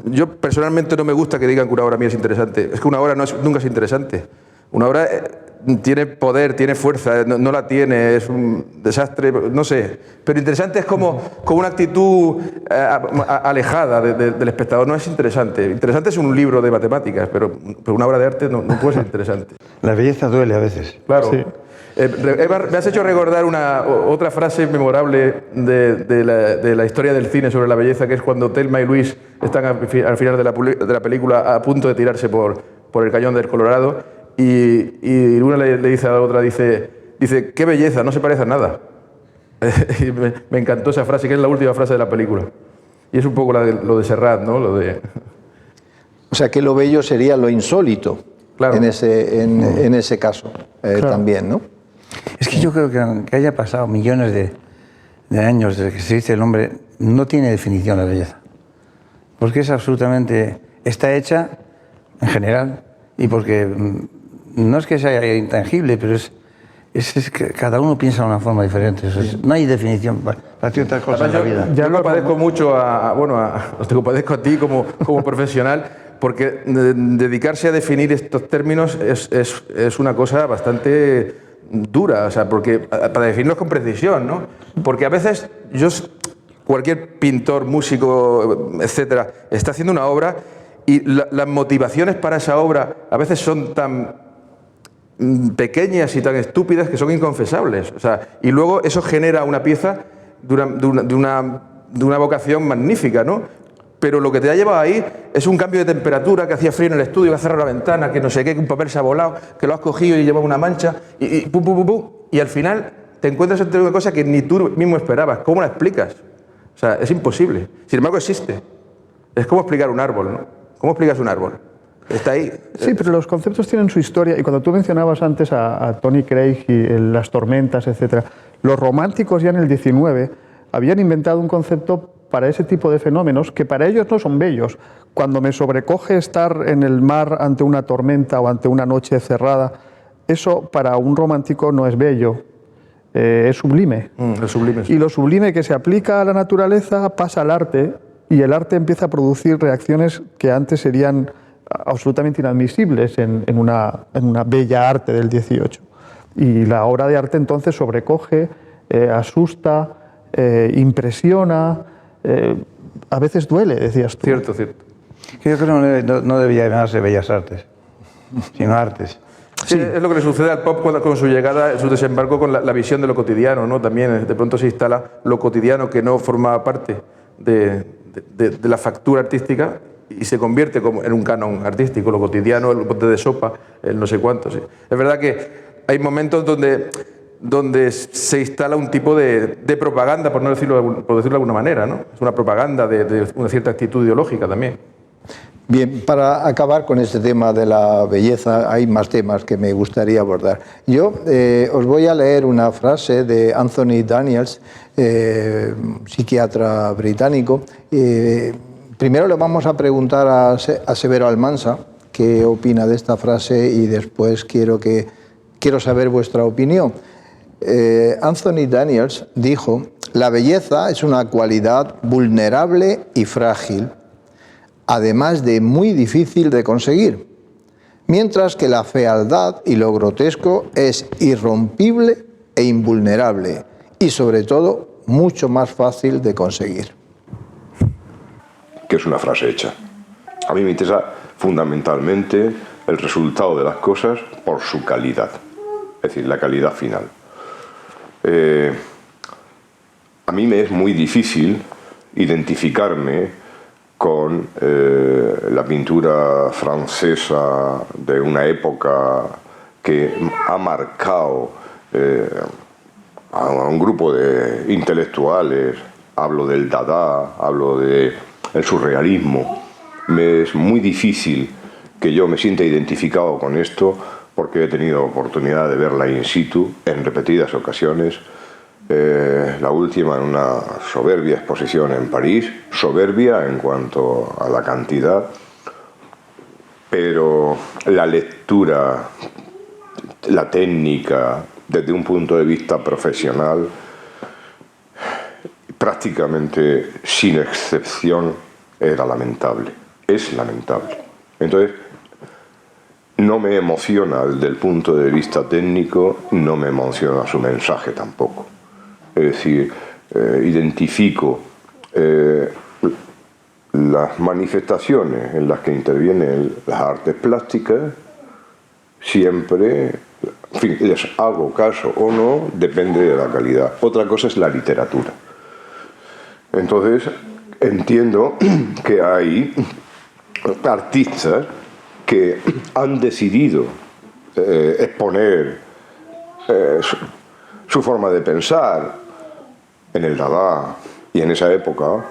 Yo personalmente no me gusta que digan que una obra mía es interesante. Es que una obra nunca es interesante. Una obra tiene poder, tiene fuerza, no la tiene, es un desastre, no sé. Pero interesante es como una actitud alejada del espectador, no es interesante. Interesante es un libro de matemáticas, pero una obra de arte no puede ser interesante. La belleza duele a veces. Claro. Sí. Me has hecho recordar otra frase memorable de la historia del cine sobre la belleza, que es cuando Thelma y Luis están al final de la película a punto de tirarse por el cañón del Colorado. Y una le dice a la otra, dice, qué belleza, no se parece a nada. Y me encantó esa frase, que es la última frase de la película. Y es un poco lo de Serrat, ¿no? O sea, que lo bello sería lo insólito, claro, en ese caso, claro, también, ¿no? Es que yo creo que aunque haya pasado millones de años desde que se dice el hombre, no tiene definición la belleza. Porque es absolutamente... está hecha, en general, y porque... no es que sea intangible, pero es que cada uno piensa de una forma diferente. No hay definición para ciertas cosas en la vida. Yo me compadezco mucho os te compadezco a ti como profesional, porque dedicarse a definir estos términos es una cosa bastante dura, o sea, porque para definirlos con precisión, ¿no? Porque a veces cualquier pintor, músico, etcétera, está haciendo una obra y las motivaciones para esa obra a veces son tan pequeñas y tan estúpidas que son inconfesables. O sea, y luego eso genera una pieza de una vocación magnífica, ¿no? Pero lo que te ha llevado ahí es un cambio de temperatura, que hacía frío en el estudio, que ha cerrado la ventana, que no sé qué, que un papel se ha volado, que lo has cogido y lleva una mancha, y pum, pum, pum, pum, y al final te encuentras entre una cosa que ni tú mismo esperabas. ¿Cómo la explicas? O sea, es imposible. Sin embargo, existe. Es como explicar un árbol, ¿no? ¿Cómo explicas un árbol? Está ahí. Sí, pero los conceptos tienen su historia, y cuando tú mencionabas antes a Tony Craig y las tormentas, etcétera, los románticos ya en el 19 habían inventado un concepto para ese tipo de fenómenos que para ellos no son bellos. Cuando me sobrecoge estar en el mar ante una tormenta o ante una noche cerrada, eso para un romántico no es bello, es sublime. Es sublime, sí. Y lo sublime que se aplica a la naturaleza pasa al arte, y el arte empieza a producir reacciones que antes serían absolutamente inadmisibles en una bella arte del 18. Y la obra de arte entonces sobrecoge, asusta, impresiona, a veces duele, decías tú. Cierto, cierto. Yo creo que no debería llamarse Bellas Artes, sino artes. Sí, es lo que le sucede al pop con su llegada, su desembarco con la visión de lo cotidiano, ¿no? También de pronto se instala lo cotidiano que no formaba parte de la factura artística y se convierte como en un canon artístico, lo cotidiano, el bote de sopa, el no sé cuánto. Sí. Es verdad que hay momentos donde se instala un tipo de propaganda, por decirlo de alguna manera, ¿no? Es una propaganda de una cierta actitud ideológica también. Bien, para acabar con este tema de la belleza, hay más temas que me gustaría abordar. Yo os voy a leer una frase de Anthony Daniels, psiquiatra británico. Primero le vamos a preguntar a Severo Almansa qué opina de esta frase y después quiero saber vuestra opinión. Anthony Daniels dijo: la belleza es una cualidad vulnerable y frágil, además de muy difícil de conseguir, mientras que la fealdad y lo grotesco es irrompible e invulnerable y, sobre todo, mucho más fácil de conseguir. Que es una frase hecha. A mí me interesa fundamentalmente el resultado de las cosas por su calidad, es decir, la calidad final. A mí me es muy difícil identificarme con la pintura francesa de una época que ha marcado a un grupo de intelectuales. Hablo del Dada, hablo del surrealismo. Me es muy difícil que yo me sienta identificado con esto porque he tenido oportunidad de verla in situ en repetidas ocasiones. La última en una soberbia exposición en París, soberbia en cuanto a la cantidad, pero la lectura, la técnica, desde un punto de vista profesional, prácticamente sin excepción, era lamentable, es lamentable. Entonces, no me emociona desde el punto de vista técnico, no me emociona su mensaje tampoco. Es decir, identifico las manifestaciones en las que intervienen las artes plásticas, siempre, en fin, les hago caso o no, depende de la calidad. Otra cosa es la literatura. Entonces, entiendo que hay artistas que han decidido exponer su forma de pensar en el Dada y en esa época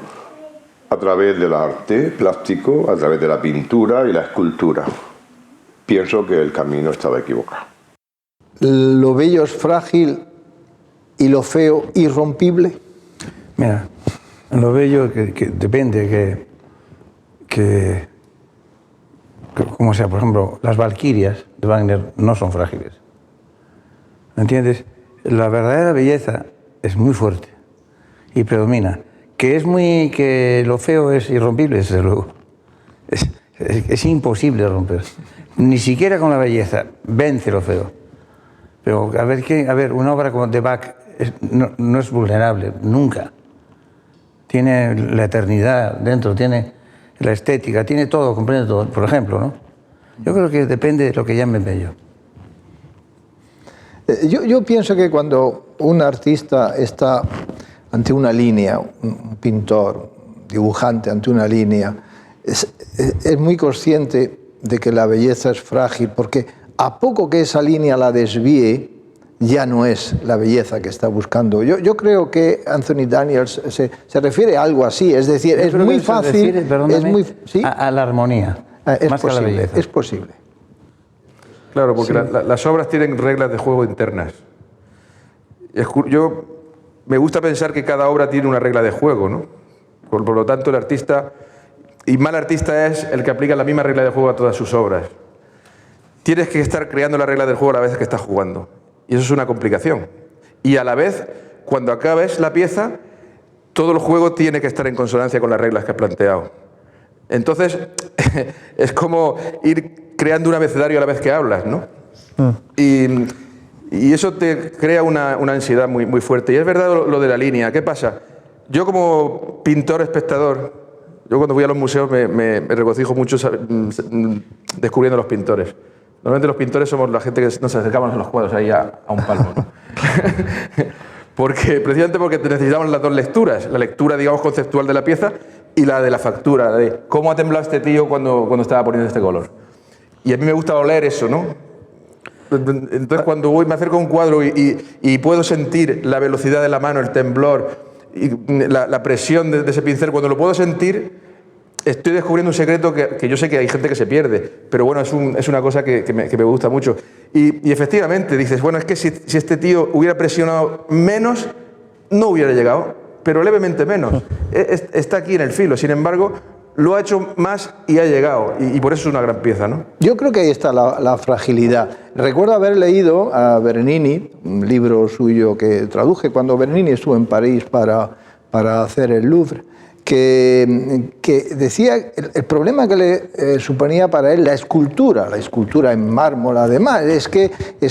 a través del arte plástico, a través de la pintura y la escultura. Pienso que el camino estaba equivocado. ¿Lo bello es frágil y lo feo irrompible? Mira, lo bello que depende como sea, por ejemplo, las valquirias de Wagner no son frágiles. ¿Me entiendes? La verdadera belleza es muy fuerte y predomina. Que lo feo es irrompible, desde luego. Es imposible romper. Ni siquiera con la belleza vence lo feo. Pero a ver, una obra como de Bach no es vulnerable, nunca. Tiene la eternidad dentro, tiene la estética, tiene todo, comprende todo, por ejemplo, ¿no? Yo creo que depende de lo que llamen bello. Yo pienso que cuando un artista está ante una línea, un pintor, dibujante ante una línea, es muy consciente de que la belleza es frágil, porque a poco que esa línea la desvíe, ya no es la belleza que está buscando. Yo creo que Anthony Daniels se refiere a algo así, es decir, es muy fácil... Es muy, ¿sí? a la armonía, más que a la belleza. Es posible. Claro, porque las obras tienen reglas de juego internas. Yo me gusta pensar que cada obra tiene una regla de juego, ¿no? Por lo tanto, el artista, y mal artista es el que aplica la misma regla de juego a todas sus obras. Tienes que estar creando la regla del juego a la vez que estás jugando. Y eso es una complicación. Y a la vez, cuando acabes la pieza, todo el juego tiene que estar en consonancia con las reglas que has planteado. Entonces, es como ir creando un abecedario a la vez que hablas, ¿no? Y eso te crea una ansiedad muy, muy fuerte. Y es verdad lo de la línea. ¿Qué pasa? Yo como pintor espectador, yo cuando voy a los museos me regocijo mucho descubriendo los pintores. Normalmente los pintores somos la gente que nos acercamos a los cuadros ahí a un palmo, ¿no? Precisamente porque necesitamos las dos lecturas. La lectura, digamos, conceptual de la pieza y la de la factura, de cómo ha temblado este tío cuando estaba poniendo este color. Y a mí me gusta oler eso, ¿no? Entonces cuando me acerco a un cuadro y puedo sentir la velocidad de la mano, el temblor, y la presión de ese pincel, cuando lo puedo sentir, estoy descubriendo un secreto que yo sé que hay gente que se pierde, pero bueno, es una cosa que me gusta mucho. Y efectivamente dices, bueno, es que si este tío hubiera presionado menos, no hubiera llegado, pero levemente menos. Está aquí en el filo, sin embargo, lo ha hecho más y ha llegado, y por eso es una gran pieza, ¿no? Yo creo que ahí está la fragilidad. Recuerdo haber leído a Bernini, un libro suyo que traduje cuando Bernini estuvo en París para hacer el Louvre, que decía el problema que le suponía para él la escultura en mármol, además, es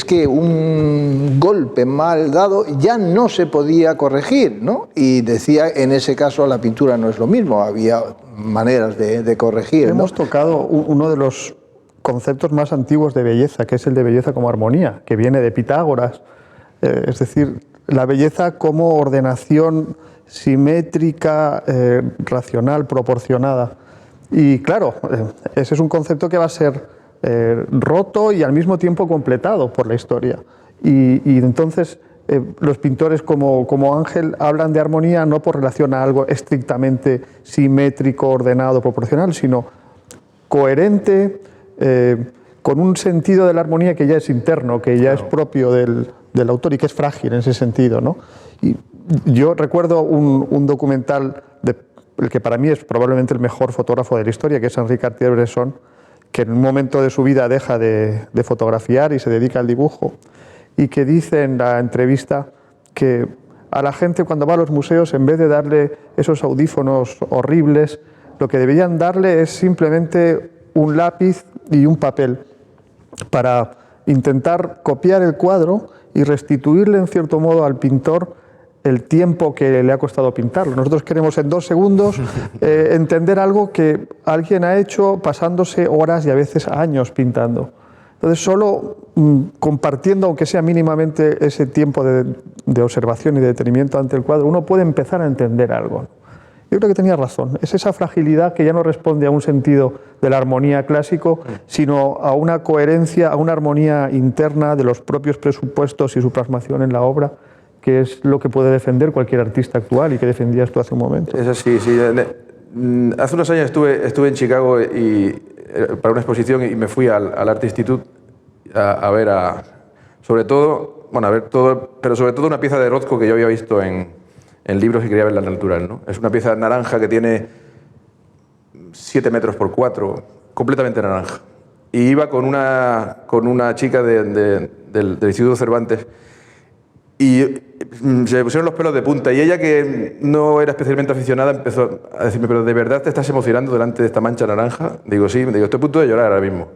que un golpe mal dado ya no se podía corregir, ¿no? Y decía, en ese caso la pintura no es lo mismo, había maneras de corregir, ¿no? Hemos tocado uno de los conceptos más antiguos de belleza, que es el de belleza como armonía, que viene de Pitágoras, es decir, la belleza como ordenación simétrica, racional, proporcionada. Y claro, ese es un concepto que va a ser roto y al mismo tiempo completado por la historia. Y entonces los pintores como Ángel hablan de armonía no por relación a algo estrictamente simétrico, ordenado, proporcional, sino coherente, con un sentido de la armonía que ya es interno, que ya es propio del autor y que es frágil en ese sentido, ¿no? Y yo recuerdo un documental, el que para mí es probablemente el mejor fotógrafo de la historia, que es Henri Cartier-Bresson, que en un momento de su vida deja de fotografiar y se dedica al dibujo, y que dice en la entrevista que a la gente cuando va a los museos, en vez de darle esos audífonos horribles, lo que deberían darle es simplemente un lápiz y un papel para intentar copiar el cuadro y restituirle en cierto modo al pintor el tiempo que le ha costado pintarlo. Nosotros queremos en 2 segundos entender algo que alguien ha hecho pasándose horas y a veces años pintando. Entonces solo compartiendo, aunque sea mínimamente, ese tiempo de observación y de detenimiento ante el cuadro, uno puede empezar a entender algo. Yo creo que tenía razón. Es esa fragilidad que ya no responde a un sentido de la armonía clásico, sino a una coherencia, a una armonía interna de los propios presupuestos y su plasmación en la obra, que es lo que puede defender cualquier artista actual y que defendías tú hace un momento. Es así, sí. Hace unos años estuve en Chicago para una exposición y me fui al Art Institute a ver sobre todo, bueno, a ver todo, pero sobre todo una pieza de Rothko que yo había visto en libros y quería verla natural, ¿no? Es una pieza naranja que tiene 7 metros por 4, completamente naranja. Y iba con una chica del Instituto Cervantes Y se me pusieron los pelos de punta. Y ella, que no era especialmente aficionada, empezó a decirme, ¿pero de verdad te estás emocionando delante de esta mancha naranja? Digo, sí. Digo, estoy a punto de llorar ahora mismo.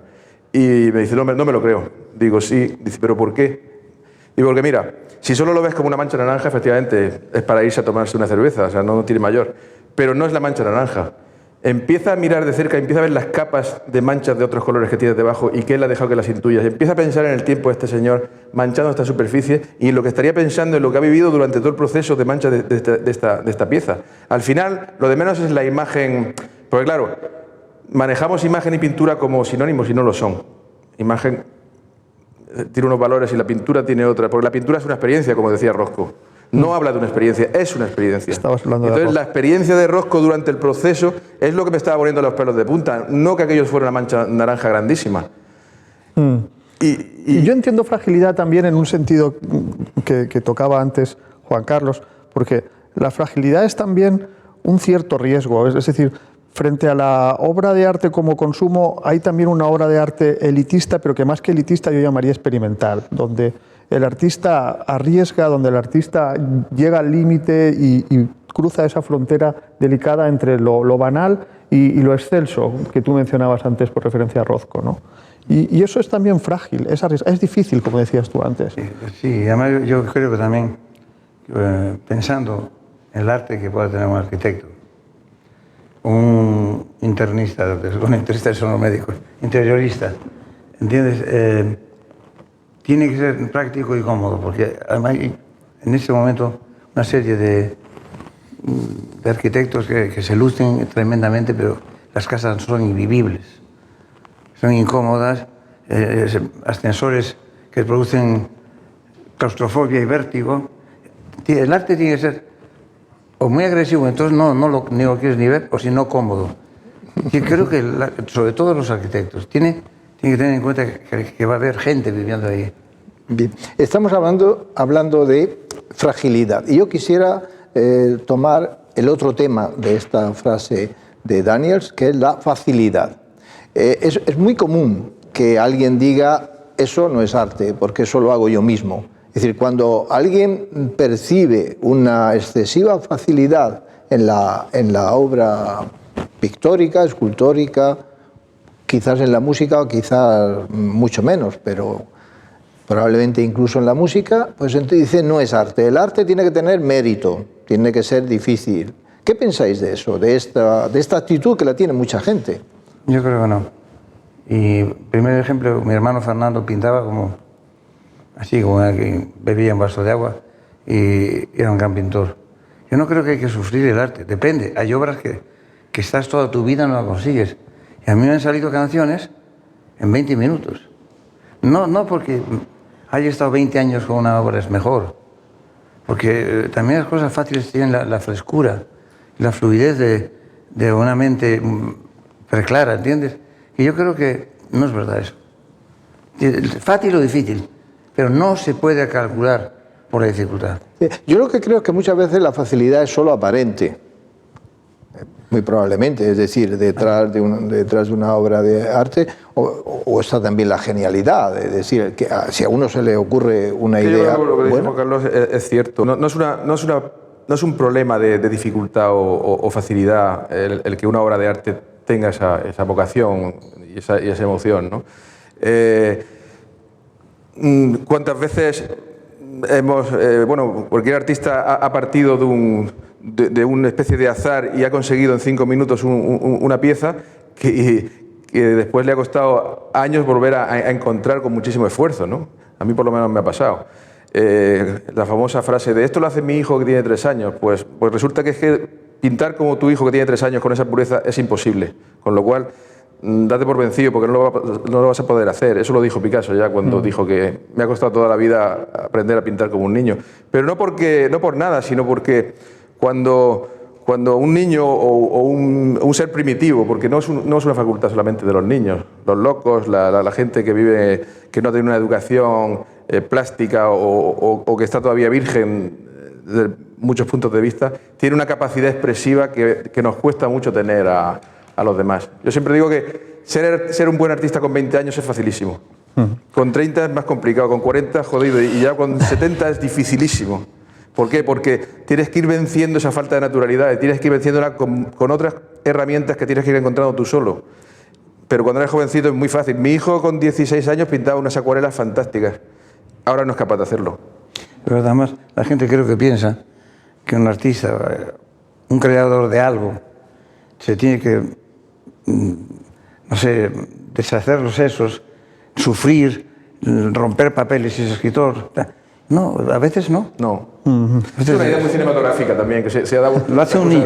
Y me dice, no me lo creo. Digo, sí. Dice, ¿pero por qué? Digo, porque mira, si solo lo ves como una mancha naranja, efectivamente es para irse a tomarse una cerveza, o sea, no tiene mayor. Pero no es la mancha naranja. Empieza a mirar de cerca, empieza a ver las capas de manchas de otros colores que tienes debajo y que él ha dejado que las intuyas. Empieza a pensar en el tiempo de este señor manchando esta superficie y en lo que estaría pensando en lo que ha vivido durante todo el proceso de mancha de esta pieza. Al final, lo de menos es la imagen, porque claro, manejamos imagen y pintura como sinónimos y no lo son. Imagen tiene unos valores y la pintura tiene otra, porque la pintura es una experiencia, como decía Rothko. No habla de una experiencia, es una experiencia. Estabas hablando Entonces, de la experiencia de Rothko durante el proceso es lo que me estaba poniendo los pelos de punta, no que aquello fuera una mancha naranja grandísima. Y yo entiendo fragilidad también en un sentido que tocaba antes Juan Carlos, porque la fragilidad es también un cierto riesgo, es decir, frente a la obra de arte como consumo hay también una obra de arte elitista, pero que más que elitista yo llamaría experimental, donde el artista arriesga, donde el artista llega al límite y cruza esa frontera delicada entre lo banal y lo excelso, que tú mencionabas antes por referencia a Rothko, ¿no? Y eso es también frágil, es difícil, como decías tú antes. Sí, además yo creo que también, pensando en el arte que pueda tener un arquitecto, un internista, bueno, internistas son los médicos, interiorista, ¿entiendes? Tiene que ser práctico y cómodo, porque además hay en este momento una serie de arquitectos que se lucen tremendamente, pero las casas son invivibles, son incómodas, ascensores que producen claustrofobia y vértigo. El arte tiene que ser o muy agresivo, entonces ni lo quieres ni ver, o si no cómodo. Y creo que, sobre todo los arquitectos, tiene que tener en cuenta que va a haber gente viviendo ahí. Bien, estamos hablando de fragilidad y yo quisiera tomar el otro tema de esta frase de Daniels, que es la facilidad. Es muy común que alguien diga, eso no es arte, porque eso lo hago yo mismo. Es decir, cuando alguien percibe una excesiva facilidad en la obra pictórica, escultórica, quizás en la música, o quizás mucho menos, pero probablemente incluso en la música, pues entonces dice, no es arte. El arte tiene que tener mérito, tiene que ser difícil. ¿Qué pensáis de eso, de esta actitud que la tiene mucha gente? Yo creo que no. Y primer ejemplo, mi hermano Fernando pintaba así como que bebía un vaso de agua y era un gran pintor. Yo no creo que hay que sufrir el arte, depende. Hay obras que estás toda tu vida no la consigues. Y a mí me han salido canciones en 20 minutos. No porque haya estado 20 años con una obra es mejor, porque también las cosas fáciles tienen la frescura, la fluidez de una mente preclara, ¿entiendes? Y yo creo que no es verdad eso. Fácil o difícil, pero no se puede calcular por la dificultad. Yo lo que creo es que muchas veces la facilidad es solo aparente, muy probablemente, es decir, detrás de una obra de arte, o está también la genialidad, es decir, que si a uno se le ocurre una idea. Yo creo que lo que dice Juan Carlos es cierto. No es un problema de dificultad o facilidad el que una obra de arte tenga esa vocación y esa emoción, ¿no? ¿Cuántas veces cualquier artista ha partido de una especie de azar y ha conseguido en 5 minutos una pieza que después le ha costado años volver a encontrar con muchísimo esfuerzo, ¿no? A mí por lo menos me ha pasado. La famosa frase de esto lo hace mi hijo que tiene 3 años, pues resulta que es que pintar como tu hijo que tiene 3 años con esa pureza es imposible, con lo cual date por vencido porque no lo vas a poder hacer. Eso lo dijo Picasso ya cuando dijo que me ha costado toda la vida aprender a pintar como un niño. Pero no por nada, sino porque cuando un niño o un ser primitivo, porque no es una facultad solamente de los niños, los locos, la gente que vive, que no tiene una educación plástica o que está todavía virgen desde muchos puntos de vista, tiene una capacidad expresiva que nos cuesta mucho tener a los demás. Yo siempre digo que ser un buen artista con 20 años es facilísimo. Con 30 es más complicado, con 40 jodido, y ya con 70 es dificilísimo. ¿Por qué? Porque tienes que ir venciendo esa falta de naturalidad, tienes que ir venciéndola con otras herramientas que tienes que ir encontrando tú solo. Pero cuando eres jovencito es muy fácil. Mi hijo con 16 años pintaba unas acuarelas fantásticas. Ahora no es capaz de hacerlo. Pero además la gente creo que piensa que un artista, un creador de algo, se tiene que, no sé, deshacer los sesos, sufrir, romper papeles y es escritor. No, a veces no. No. Es una idea muy cinematográfica también, que se ha dado lo hace un niño,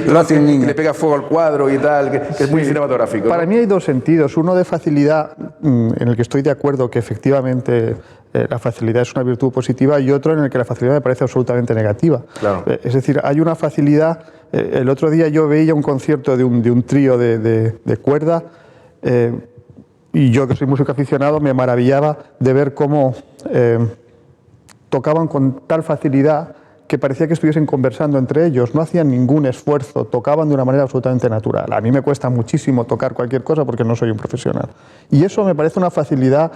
lo hace un niño. Le pega fuego al cuadro y tal, que es muy cinematográfico. Para mí hay dos sentidos. Uno de facilidad, en el que estoy de acuerdo que efectivamente la facilidad es una virtud positiva, y otro en el que la facilidad me parece absolutamente negativa. Claro. Es decir, hay una facilidad. El otro día yo veía un concierto de un trío de cuerda, y yo, que soy músico aficionado, me maravillaba de ver cómo tocaban con tal facilidad que parecía que estuviesen conversando entre ellos, no hacían ningún esfuerzo, tocaban de una manera absolutamente natural. A mí me cuesta muchísimo tocar cualquier cosa porque no soy un profesional. Y eso me parece una facilidad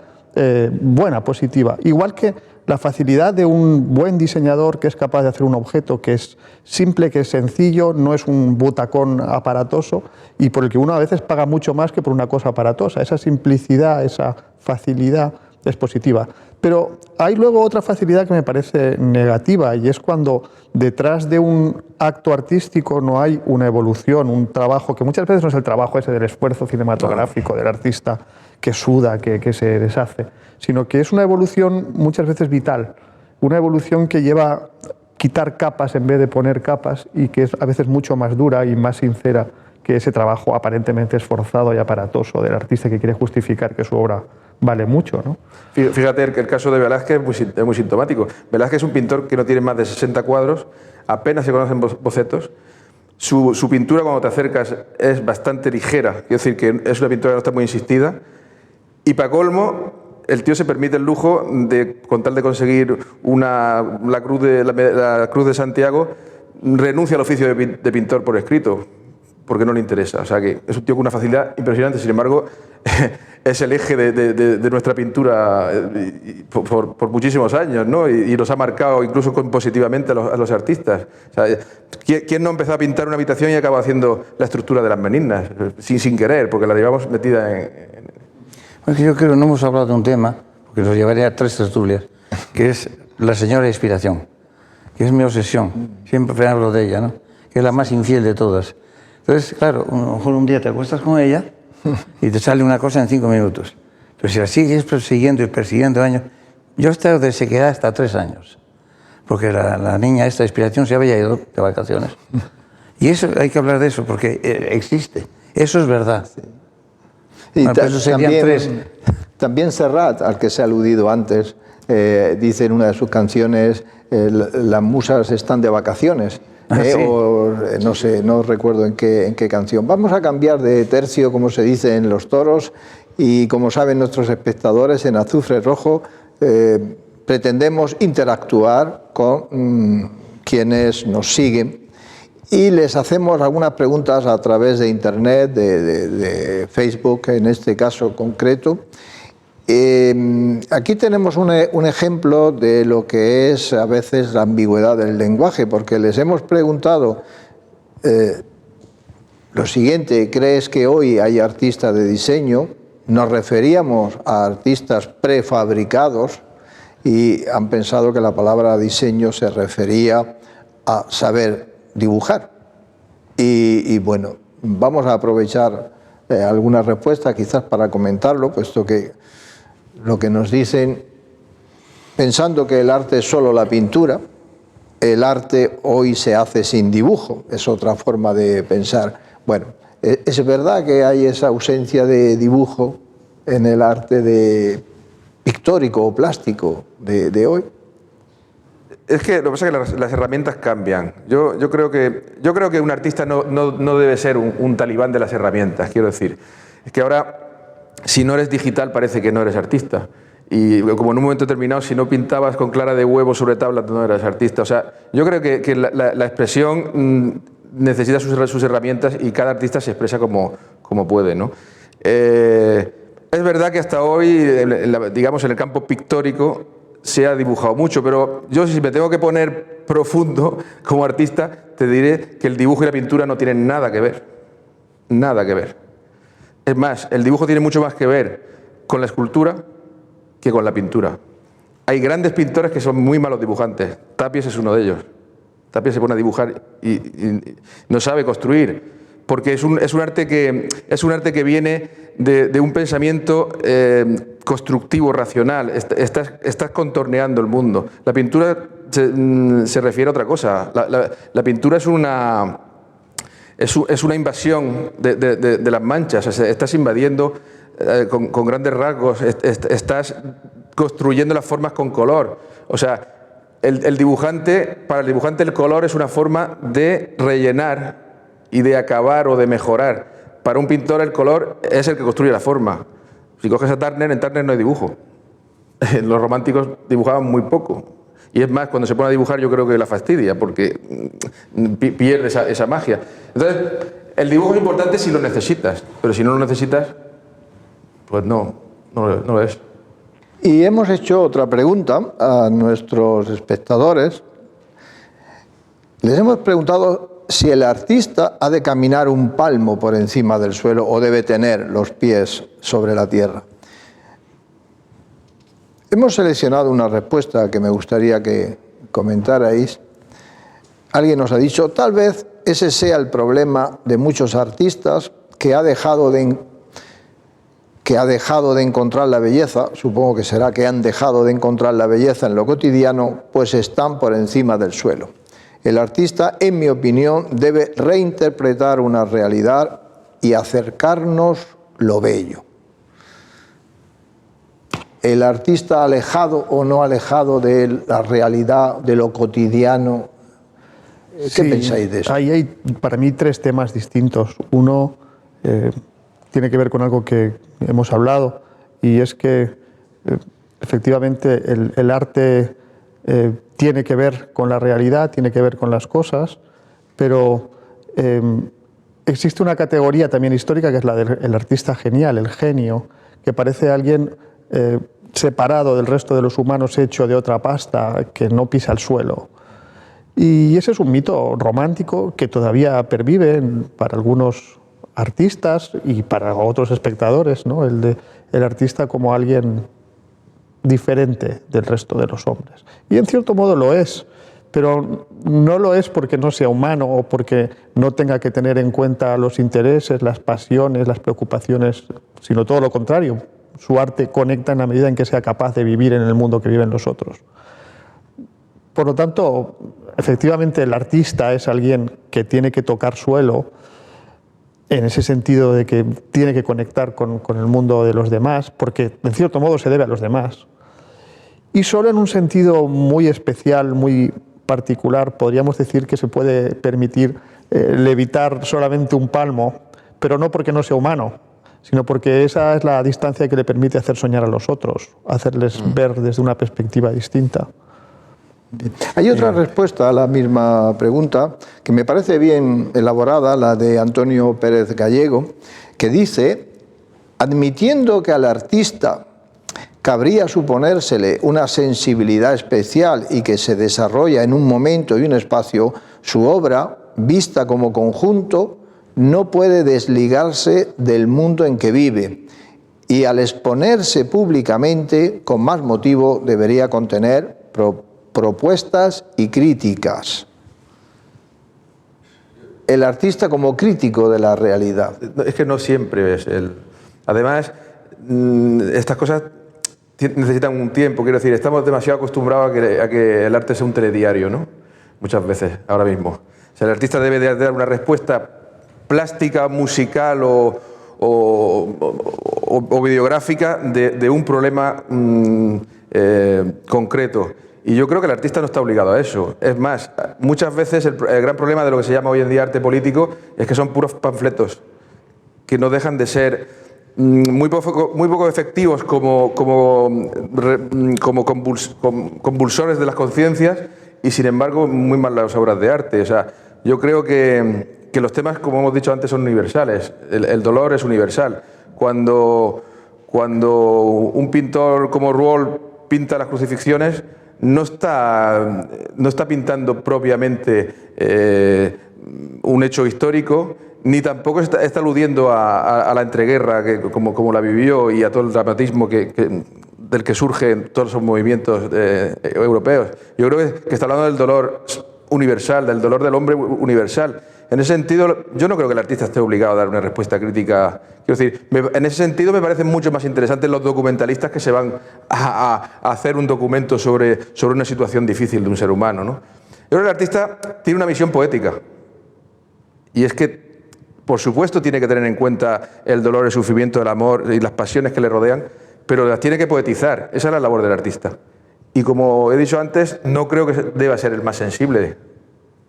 buena, positiva. Igual que la facilidad de un buen diseñador que es capaz de hacer un objeto que es simple, que es sencillo, no es un butacón aparatoso, y por el que uno a veces paga mucho más que por una cosa aparatosa. Esa simplicidad, esa facilidad es positiva. Pero hay luego otra facilidad que me parece negativa, y es cuando detrás de un acto artístico no hay una evolución, un trabajo que muchas veces no es el trabajo ese del esfuerzo cinematográfico del artista que suda, que se deshace, sino que es una evolución muchas veces vital, una evolución que lleva a quitar capas en vez de poner capas, y que es a veces mucho más dura y más sincera que ese trabajo aparentemente esforzado y aparatoso del artista que quiere justificar que su obra vale mucho, ¿no? Fíjate que el caso de Velázquez es muy sintomático. Velázquez es un pintor que no tiene más de 60 cuadros, apenas se conocen bocetos. Su pintura, cuando te acercas, es bastante ligera, quiero decir que es una pintura que no está muy insistida. Y para colmo, el tío se permite el lujo de, con tal de conseguir la cruz de Santiago, renuncia al oficio de pintor por escrito, porque no le interesa. O sea que es un tío con una facilidad impresionante. Sin embargo, es el eje de nuestra pintura por muchísimos años, ¿no? Y nos ha marcado incluso positivamente a los artistas. O sea, ¿quién no empezó a pintar una habitación y acabó haciendo la estructura de las Menignas? Sin querer, porque la llevamos metida en... Porque yo creo que no hemos hablado de un tema, porque nos llevaría a 3 tertulias, que es la señora inspiración, que es mi obsesión. Siempre hablo de ella, ¿no? Que es la más infiel de todas. Entonces, claro, a lo mejor un día te acuestas con ella y te sale una cosa en 5 minutos. Pero si la sigues persiguiendo y persiguiendo años... Yo he estado de sequedad hasta 3 años, porque la niña esta inspiración se había ido de vacaciones. Y eso, hay que hablar de eso, porque existe. Eso es verdad. Sí. Y bueno, eso serían 3. También Serrat, al que se ha aludido antes, dice en una de sus canciones, las musas están de vacaciones. Sí. O no sé, no recuerdo en qué canción. Vamos a cambiar de tercio, como se dice en los toros, y como saben nuestros espectadores, en Azufre Rojo pretendemos interactuar con quienes nos siguen, y les hacemos algunas preguntas a través de Internet, de Facebook en este caso concreto. Aquí tenemos un ejemplo de lo que es a veces la ambigüedad del lenguaje, porque les hemos preguntado lo siguiente: ¿crees que hoy hay artistas de diseño? Nos referíamos a artistas prefabricados y han pensado que la palabra diseño se refería a saber dibujar. Y bueno, vamos a aprovechar alguna respuesta quizás para comentarlo, puesto que lo que nos dicen, pensando que el arte es solo la pintura, el arte hoy se hace sin dibujo, es otra forma de pensar. Bueno, ¿es verdad que hay esa ausencia de dibujo en el arte pictórico o plástico de hoy? Es que lo que pasa es que las herramientas cambian. Yo creo que un artista no debe ser un talibán de las herramientas, quiero decir. Es que ahora, si no eres digital, parece que no eres artista. Y como en un momento determinado, si no pintabas con clara de huevo sobre tabla, tú no eras artista. O sea, yo creo que la expresión necesita sus herramientas, y cada artista se expresa como puede, ¿no? Es verdad que hasta hoy, digamos, en el campo pictórico se ha dibujado mucho, pero yo, si me tengo que poner profundo como artista, te diré que el dibujo y la pintura no tienen nada que ver. Nada que ver. Es más, el dibujo tiene mucho más que ver con la escultura que con la pintura. Hay grandes pintores que son muy malos dibujantes. Tapies es uno de ellos. Tapies se pone a dibujar y no sabe construir, porque es un arte que viene de un pensamiento constructivo, racional. Estás contorneando el mundo. La pintura se refiere a otra cosa. La pintura es una invasión de las manchas. O sea, estás invadiendo con grandes rasgos, estás construyendo las formas con color. O sea, para el dibujante el color es una forma de rellenar y de acabar o de mejorar. Para un pintor el color es el que construye la forma. Si coges a Turner, en Turner no hay dibujo. Los románticos dibujaban muy poco. Y es más, cuando se pone a dibujar yo creo que la fastidia, porque pierde esa magia. Entonces, el dibujo es importante si lo necesitas, pero si no lo necesitas, pues no lo es. Y hemos hecho otra pregunta a nuestros espectadores. Les hemos preguntado si el artista ha de caminar un palmo por encima del suelo o debe tener los pies sobre la tierra. Hemos seleccionado una respuesta que me gustaría que comentarais. Alguien nos ha dicho, tal vez ese sea el problema de muchos artistas que ha dejado de encontrar la belleza, supongo que será que han dejado de encontrar la belleza en lo cotidiano, pues están por encima del suelo. El artista, en mi opinión, debe reinterpretar una realidad y acercarnos lo bello. El artista alejado o no alejado de la realidad, de lo cotidiano, ¿qué pensáis de eso? Ahí hay para mí tres temas distintos. Uno tiene que ver con algo que hemos hablado, y es que efectivamente el arte tiene que ver con la realidad, tiene que ver con las cosas, pero existe una categoría también histórica que es la del artista genial, el genio, que parece alguien separado del resto de los humanos, hecho de otra pasta, que no pisa el suelo. Y ese es un mito romántico que todavía pervive para algunos artistas y para otros espectadores, ¿no? El artista como alguien diferente del resto de los hombres. Y en cierto modo lo es, pero no lo es porque no sea humano o porque no tenga que tener en cuenta los intereses, las pasiones, las preocupaciones, sino todo lo contrario. Su arte conecta en la medida en que sea capaz de vivir en el mundo que viven los otros. Por lo tanto, efectivamente el artista es alguien que tiene que tocar suelo, en ese sentido de que tiene que conectar con el mundo de los demás, porque en cierto modo se debe a los demás. Y solo en un sentido muy especial, muy particular, podríamos decir que se puede permitir levitar solamente un palmo, pero no porque no sea humano, sino porque esa es la distancia que le permite hacer soñar a los otros, hacerles ver desde una perspectiva distinta. Hay otra respuesta a la misma pregunta que me parece bien elaborada, la de Antonio Pérez Gallego, que dice, admitiendo que al artista cabría suponérsele una sensibilidad especial y que se desarrolla en un momento y un espacio, su obra, vista como conjunto, no puede desligarse del mundo en que vive y al exponerse públicamente, con más motivo, debería contener propuestas y críticas. El artista como crítico de la realidad. Es que no siempre es él. Además, estas cosas necesitan un tiempo. Quiero decir, estamos demasiado acostumbrados a que el arte sea un telediario, ¿no? Muchas veces, ahora mismo. O sea, el artista debe de dar una respuesta plástica, musical o videográfica de un problema concreto. Y yo creo que el artista no está obligado a eso. Es más, muchas veces el gran problema de lo que se llama hoy en día arte político es que son puros panfletos, que no dejan de ser muy poco efectivos como convulsores de las conciencias y, sin embargo, muy mal las obras de arte. O sea, yo creo que los temas, como hemos dicho antes, son universales. El dolor es universal. Cuando Cuando un pintor como Rouault pinta las crucifixiones, no está pintando propiamente un hecho histórico, ni tampoco está aludiendo a la entreguerra como la vivió y a todo el dramatismo del que surgen todos esos movimientos europeos. Yo creo que está hablando del dolor universal, del dolor del hombre universal. En ese sentido, yo no creo que el artista esté obligado a dar una respuesta crítica. Quiero decir, en ese sentido me parecen mucho más interesantes los documentalistas que se van a hacer un documento sobre una situación difícil de un ser humano, ¿no? Yo creo que el artista tiene una visión poética. Y es que, por supuesto, tiene que tener en cuenta el dolor, el sufrimiento, el amor y las pasiones que le rodean, pero las tiene que poetizar. Esa es la labor del artista. Y como he dicho antes, no creo que deba ser el más sensible.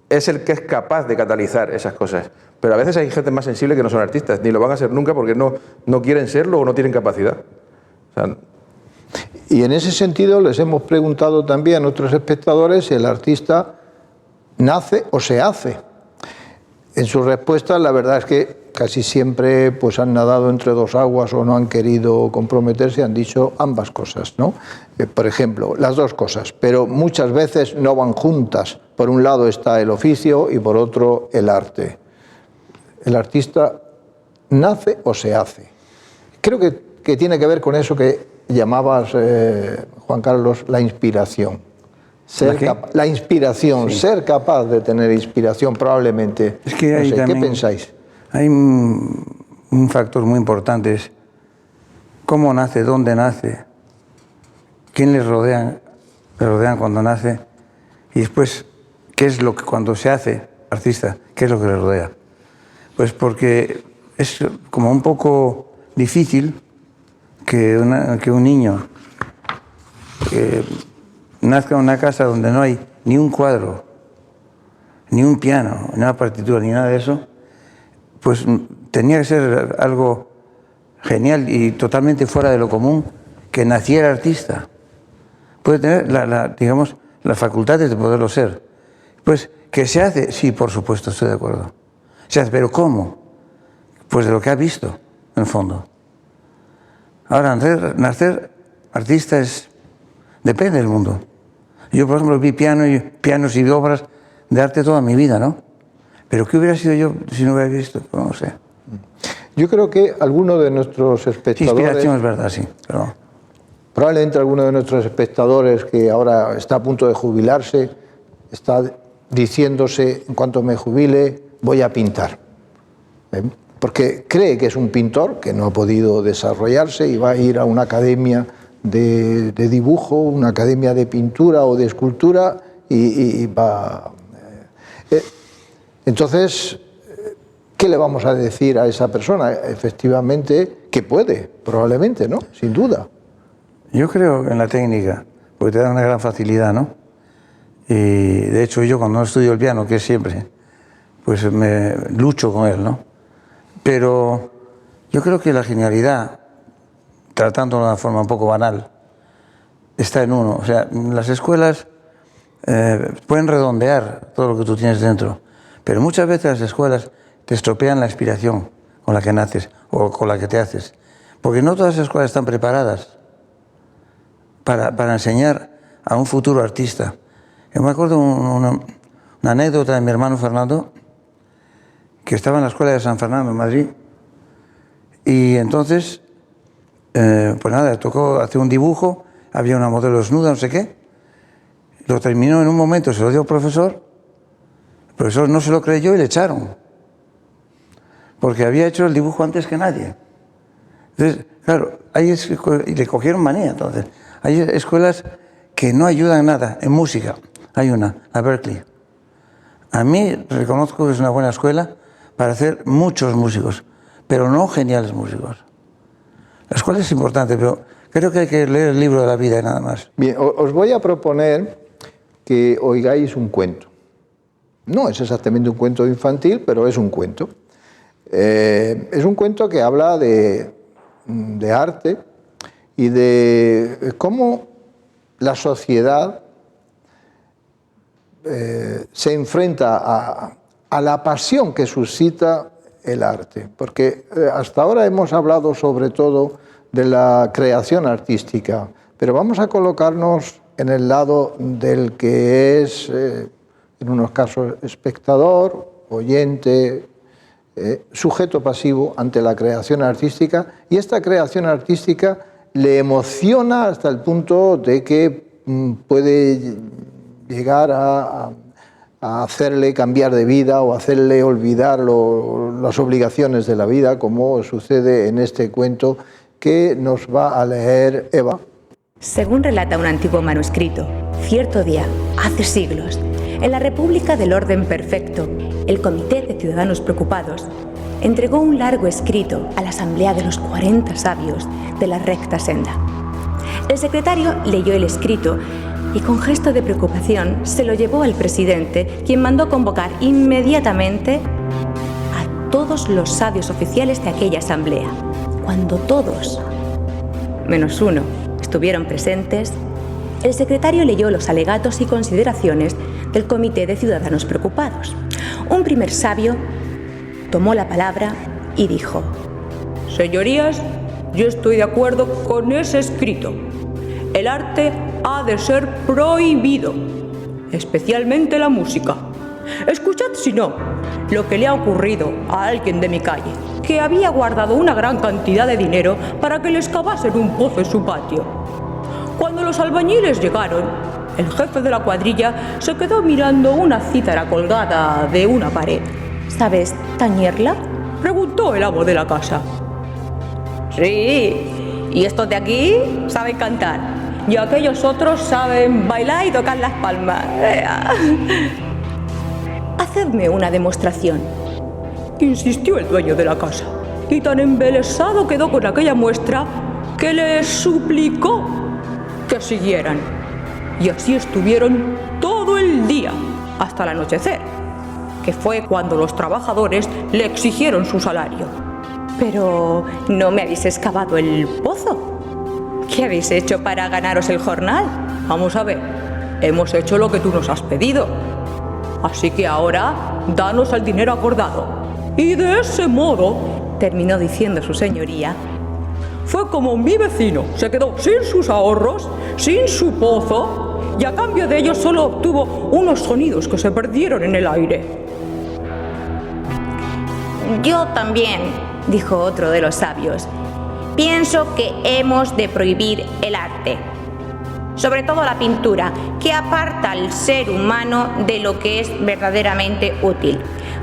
Es el que es capaz de catalizar esas cosas. Pero a veces hay gente más sensible que no son artistas, ni lo van a ser nunca porque no quieren serlo o no tienen capacidad. O sea, y en ese sentido les hemos preguntado también a nuestros espectadores si el artista nace o se hace. En sus respuestas la verdad es que casi siempre pues han nadado entre dos aguas o no han querido comprometerse, han dicho ambas cosas, ¿no? Por ejemplo, las dos cosas, pero muchas veces no van juntas. Por un lado está el oficio y por otro el arte. ¿El artista nace o se hace? Creo que tiene que ver con eso que llamabas, Juan Carlos, la inspiración. La inspiración, sí. Ser capaz de tener inspiración probablemente. Es que no sé, ¿qué pensáis? Hay un factor muy importante, es cómo nace, dónde nace, quién le rodean cuando nace y después qué es lo que cuando se hace artista, qué es lo que le rodea. Pues porque es como un poco difícil que un niño nazca en una casa donde no hay ni un cuadro, ni un piano, ni una partitura, ni nada de eso, pues tenía que ser algo genial y totalmente fuera de lo común que naciera artista. Puede tener, digamos, las facultades de poderlo ser. Pues, ¿que se hace? Sí, por supuesto, estoy de acuerdo. Se hace, ¿pero cómo? Pues de lo que ha visto, en el fondo. Ahora, nacer artista depende del mundo. Yo, por ejemplo, vi pianos y obras de arte toda mi vida, ¿no? Pero ¿qué hubiera sido yo si no hubiera visto? Pues no sé. Yo creo que alguno de nuestros espectadores... Inspiración es verdad, sí. Pero... Probablemente alguno de nuestros espectadores que ahora está a punto de jubilarse está diciéndose, en cuanto me jubile, voy a pintar. Porque cree que es un pintor que no ha podido desarrollarse y va a ir a una academia de dibujo, una academia de pintura o de escultura y va... Entonces, ¿qué le vamos a decir a esa persona? Efectivamente, que puede, probablemente, ¿no? Sin duda. Yo creo en la técnica, porque te da una gran facilidad, ¿no? Y de hecho yo cuando no estudio el piano, que es siempre, pues me lucho con él, ¿no? Pero yo creo que la genialidad, tratándolo de una forma un poco banal, está en uno. O sea, las escuelas pueden redondear todo lo que tú tienes dentro, pero muchas veces las escuelas te estropean la inspiración con la que naces o con la que te haces, porque no todas las escuelas están preparadas para enseñar a un futuro artista. Yo me acuerdo una anécdota de mi hermano Fernando, que estaba en la escuela de San Fernando en Madrid, y entonces, pues nada, tocó hacer un dibujo, había una modelo desnuda, no sé qué, lo terminó en un momento, se lo dio al profesor, el profesor no se lo creyó y le echaron, porque había hecho el dibujo antes que nadie. Entonces, claro, y le cogieron manía, entonces. Hay escuelas que no ayudan nada. En música hay una, la Berkeley. A mí reconozco que es una buena escuela para hacer muchos músicos, pero no geniales músicos. La escuela es importante, pero creo que hay que leer el libro de la vida y nada más. Bien, os voy a proponer que oigáis un cuento. No es exactamente un cuento infantil, pero es un cuento. Es un cuento que habla de arte y de cómo la sociedad se enfrenta a la pasión que suscita el arte. Porque hasta ahora hemos hablado sobre todo de la creación artística, pero vamos a colocarnos en el lado del que es, en unos casos, espectador, oyente, sujeto pasivo ante la creación artística, y esta creación artística le emociona hasta el punto de que puede llegar a hacerle cambiar de vida o hacerle olvidar las obligaciones de la vida, como sucede en este cuento que nos va a leer Eva. Según relata un antiguo manuscrito, cierto día, hace siglos, en la República del Orden Perfecto, el Comité de Ciudadanos Preocupados entregó un largo escrito a la Asamblea de los 40 sabios de la recta senda. El secretario leyó el escrito y con gesto de preocupación se lo llevó al presidente, quien mandó convocar inmediatamente a todos los sabios oficiales de aquella asamblea. Cuando todos, menos uno, estuvieron presentes, el secretario leyó los alegatos y consideraciones del Comité de Ciudadanos Preocupados. Un primer sabio tomó la palabra y dijo: «Señorías, yo estoy de acuerdo con ese escrito. El arte ha de ser prohibido, especialmente la música. Escuchad, si no, lo que le ha ocurrido a alguien de mi calle, que había guardado una gran cantidad de dinero para que le excavasen un pozo en su patio. Cuando los albañiles llegaron, el jefe de la cuadrilla se quedó mirando una cítara colgada de una pared. ¿Sabes tañerla?», preguntó el amo de la casa. «Sí, y estos de aquí saben cantar, y aquellos otros saben bailar y tocar las palmas. Hacedme una demostración», insistió el dueño de la casa, y tan embelesado quedó con aquella muestra que les suplicó que siguieran. Y así estuvieron todo el día, hasta el anochecer, que fue cuando los trabajadores le exigieron su salario. «Pero ¿no me habéis excavado el pozo? ¿Qué habéis hecho para ganaros el jornal?». «Vamos a ver, hemos hecho lo que tú nos has pedido. Así que ahora danos el dinero acordado». «Y de ese modo», terminó diciendo su señoría, «fue como mi vecino se quedó sin sus ahorros, sin su pozo, y a cambio de ello solo obtuvo unos sonidos que se perdieron en el aire». «Yo también», dijo otro de los sabios, «pienso que hemos de prohibir el arte, sobre todo la pintura, que aparta al ser humano de lo que es verdaderamente útil,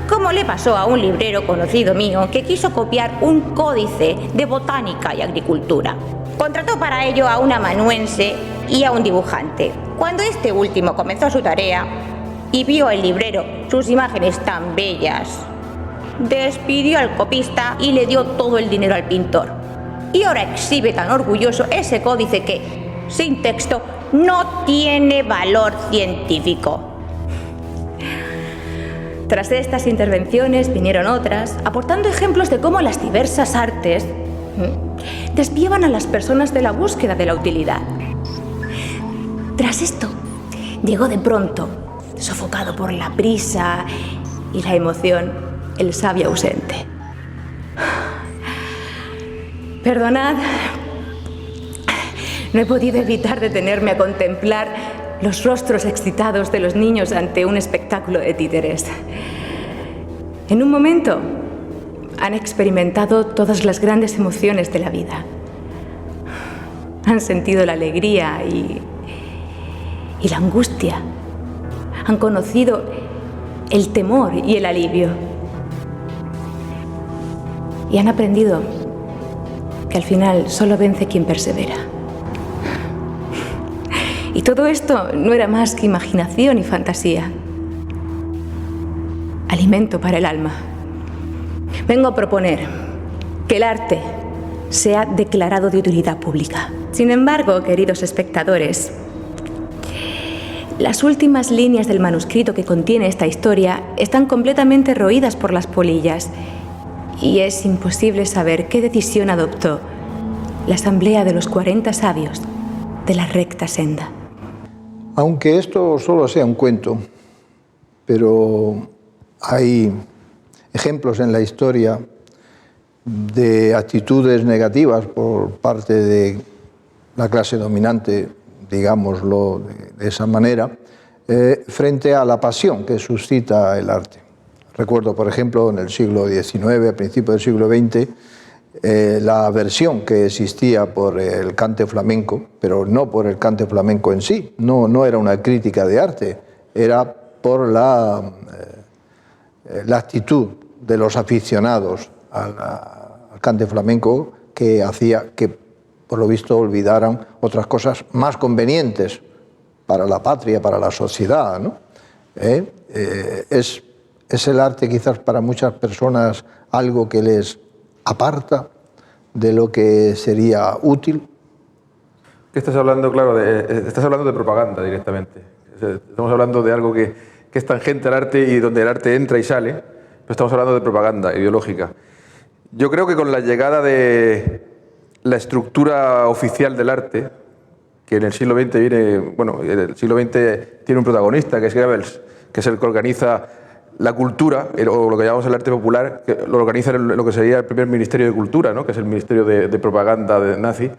como le pasó a un librero conocido mío que quiso copiar un códice de botánica y agricultura. Contrató para ello a un amanuense y a un dibujante. Cuando este último comenzó su tarea y vio el librero sus imágenes tan bellas, despidió al copista y le dio todo el dinero al pintor. Y ahora exhibe tan orgulloso ese códice que, sin texto, no tiene valor científico». Tras estas intervenciones vinieron otras, aportando ejemplos de cómo las diversas artes desviaban a las personas de la búsqueda de la utilidad. Tras esto, llegó de pronto, sofocado por la prisa y la emoción, el sabio ausente. «Perdonad, no he podido evitar detenerme a contemplar los rostros excitados de los niños ante un espectáculo de títeres. En un momento han experimentado todas las grandes emociones de la vida. Han sentido la alegría y la angustia. Han conocido el temor y el alivio. Y han aprendido que al final solo vence quien persevera. Y todo esto no era más que imaginación y fantasía. Alimento para el alma. Vengo a proponer que el arte sea declarado de utilidad pública. Sin embargo, queridos espectadores, las últimas líneas del manuscrito que contiene esta historia están completamente roídas por las polillas y es imposible saber qué decisión adoptó la Asamblea de los 40 sabios de la recta senda. Aunque esto solo sea un cuento, pero hay ejemplos en la historia de actitudes negativas por parte de la clase dominante, digámoslo de esa manera, frente a la pasión que suscita el arte. Recuerdo, por ejemplo, en el siglo XIX, a principios del siglo XX, la aversión que existía por el cante flamenco, pero no por el cante flamenco en sí, no era una crítica de arte, era por la actitud de los aficionados al cante flamenco que hacía que, por lo visto, olvidaran otras cosas más convenientes para la patria, para la sociedad, ¿no? Es el arte quizás para muchas personas algo que les aparta de lo que sería útil. ¿Qué estás hablando? Claro, estás hablando de propaganda directamente. Estamos hablando de algo que es tangente al arte y donde el arte entra y sale, pero estamos hablando de propaganda ideológica. Yo creo que con la llegada de la estructura oficial del arte, que en el siglo XX viene, bueno, el siglo XX tiene un protagonista, que es Goebbels, que es el que organiza la cultura, o lo que llamamos el arte popular, que lo organiza lo que sería el primer Ministerio de Cultura, ¿no? Que es el Ministerio de Propaganda de nazi.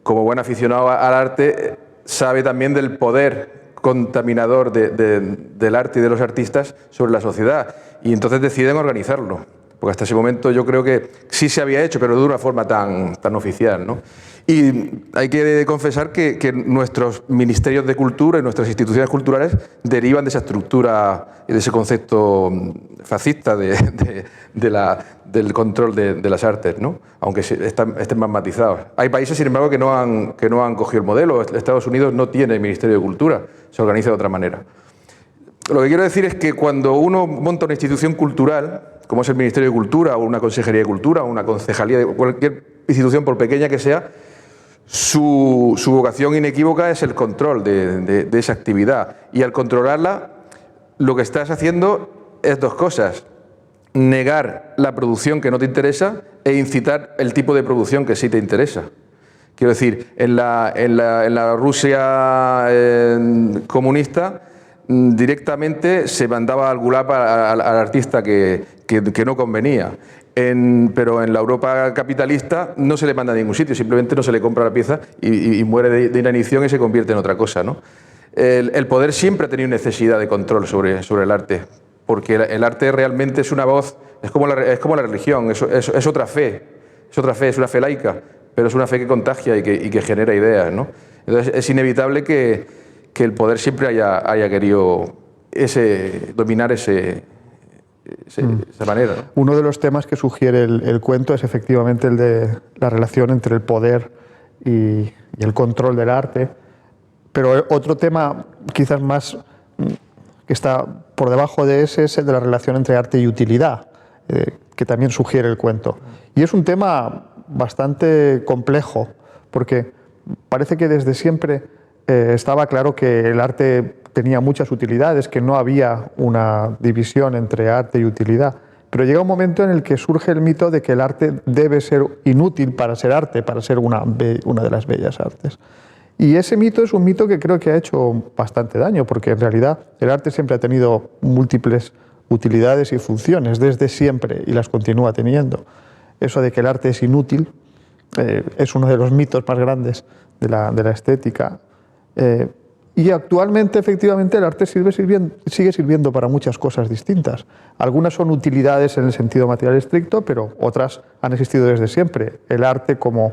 Como buen aficionado al arte, sabe también del poder contaminador del arte y de los artistas sobre la sociedad, y entonces deciden organizarlo, porque hasta ese momento yo creo que sí se había hecho, pero de una forma tan oficial, ¿no? Y hay que confesar que nuestros ministerios de cultura y nuestras instituciones culturales derivan de esa estructura y de ese concepto fascista del control de las artes, ¿no? Aunque estén más matizados. Hay países, sin embargo, que no han cogido el modelo. Estados Unidos no tiene Ministerio de Cultura, se organiza de otra manera. Lo que quiero decir es que cuando uno monta una institución cultural, como es el Ministerio de Cultura, o una Consejería de Cultura, o una Concejalía de cualquier institución, por pequeña que sea, su vocación inequívoca es el control de esa actividad. Y al controlarla, lo que estás haciendo es dos cosas: negar la producción que no te interesa e incitar el tipo de producción que sí te interesa. Quiero decir, en la Rusia comunista, directamente se mandaba al gulag al artista que no convenía. Pero en la Europa capitalista no se le manda a ningún sitio, simplemente no se le compra la pieza y muere de inanición y se convierte en otra cosa, ¿no? El poder siempre ha tenido necesidad de control sobre el arte, porque el arte realmente es una voz, es como la religión, es otra fe, es una fe laica, pero es una fe que contagia y que genera ideas, ¿no? Entonces es inevitable que el poder siempre haya querido dominar esa manera, ¿no? Uno de los temas que sugiere el cuento es efectivamente el de la relación entre el poder y el control del arte, pero otro tema quizás más que está por debajo de ese es el de la relación entre arte y utilidad, que también sugiere el cuento. Y es un tema bastante complejo, porque parece que desde siempre estaba claro que el arte tenía muchas utilidades, que no había una división entre arte y utilidad. Pero llega un momento en el que surge el mito de que el arte debe ser inútil para ser arte, para ser una de las bellas artes. Y ese mito es un mito que creo que ha hecho bastante daño, porque en realidad el arte siempre ha tenido múltiples utilidades y funciones, desde siempre, y las continúa teniendo. Eso de que el arte es inútil es uno de los mitos más grandes de la estética. Y actualmente, efectivamente, el arte sigue sirviendo para muchas cosas distintas. Algunas son utilidades en el sentido material estricto, pero otras han existido desde siempre. El arte como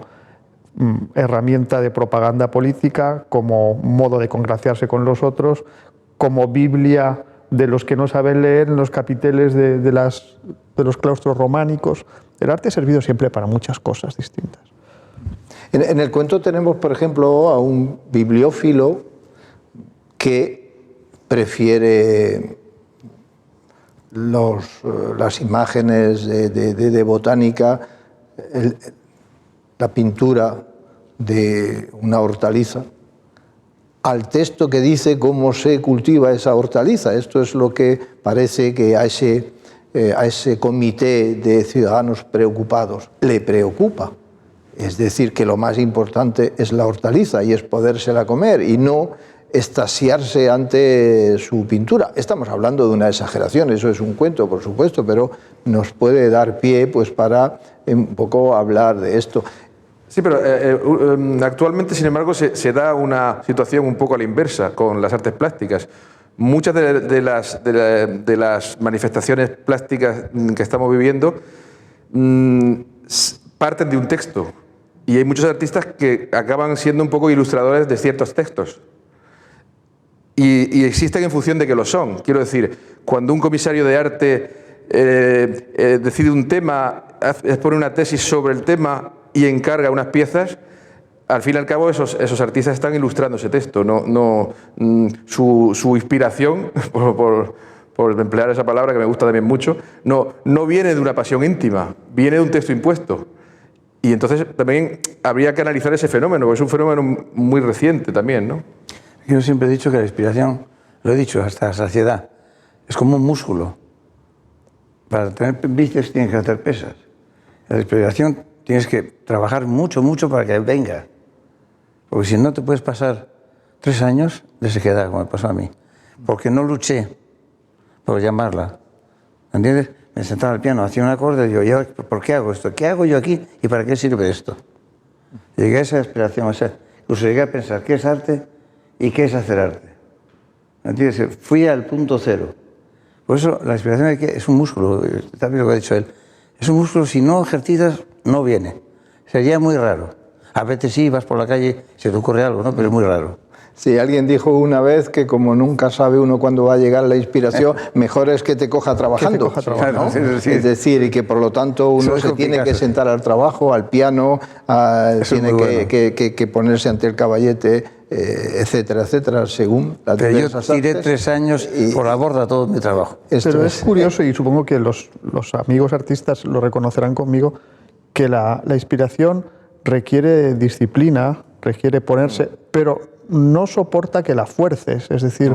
herramienta de propaganda política, como modo de congraciarse con los otros, como Biblia de los que no saben leer en los capiteles de los claustros románicos. El arte ha servido siempre para muchas cosas distintas. En el cuento tenemos, por ejemplo, a un bibliófilo que prefiere las imágenes de botánica, la pintura de una hortaliza, al texto que dice cómo se cultiva esa hortaliza. Esto es lo que parece que a ese comité de ciudadanos preocupados le preocupa. Es decir, que lo más importante es la hortaliza y es podérsela comer, y no extasiarse ante su pintura. Estamos hablando de una exageración, eso es un cuento, por supuesto, pero nos puede dar pie pues, para un poco hablar de esto. Sí, pero actualmente, sin embargo, se da una situación un poco a la inversa con las artes plásticas. Muchas de las manifestaciones plásticas que estamos viviendo parten de un texto, y hay muchos artistas que acaban siendo un poco ilustradores de ciertos textos. Y existen en función de que lo son. Quiero decir, cuando un comisario de arte decide un tema, expone una tesis sobre el tema y encarga unas piezas, al fin y al cabo esos artistas están ilustrando ese texto. Su inspiración, por emplear esa palabra que me gusta también mucho, no viene de una pasión íntima, viene de un texto impuesto. Y entonces también habría que analizar ese fenómeno, porque es un fenómeno muy reciente también, ¿no? Yo siempre he dicho que la inspiración, lo he dicho hasta la saciedad, es como un músculo. Para tener bíceps tienes que hacer pesas. La inspiración tienes que trabajar mucho, mucho para que venga. Porque si no te puedes pasar 3 años de sequedad, como me pasó a mí. Porque no luché por llamarla. ¿Entiendes? Me sentaba al piano, hacía un acorde y digo, ¿por qué hago esto? ¿Qué hago yo aquí? ¿Y para qué sirve esto? Llegué a esa inspiración, incluso llegué a pensar qué es arte y qué es hacer arte. ¿Entiendes? Fui al punto cero. Por eso la inspiración es un músculo, también lo que ha dicho él. Es un músculo, si no ejercitas, no viene. Sería muy raro. A veces sí, vas por la calle, se te ocurre algo, ¿no? Pero es muy raro. Sí, alguien dijo una vez que como nunca sabe uno cuándo va a llegar la inspiración, mejor es que te coja trabajando. Que te coja trabajando. ¿no? Sí. Es decir, y que por lo tanto uno se tiene que sentar al trabajo, al piano, tiene que ponerse ante el caballete, etcétera, etcétera, según las diversas Pero yo tiré artes. 3 años por la borda todo mi trabajo. Pero es curioso, y supongo que los amigos artistas lo reconocerán conmigo, que la inspiración requiere disciplina, requiere ponerse, pero no soporta que la fuerces. Es decir,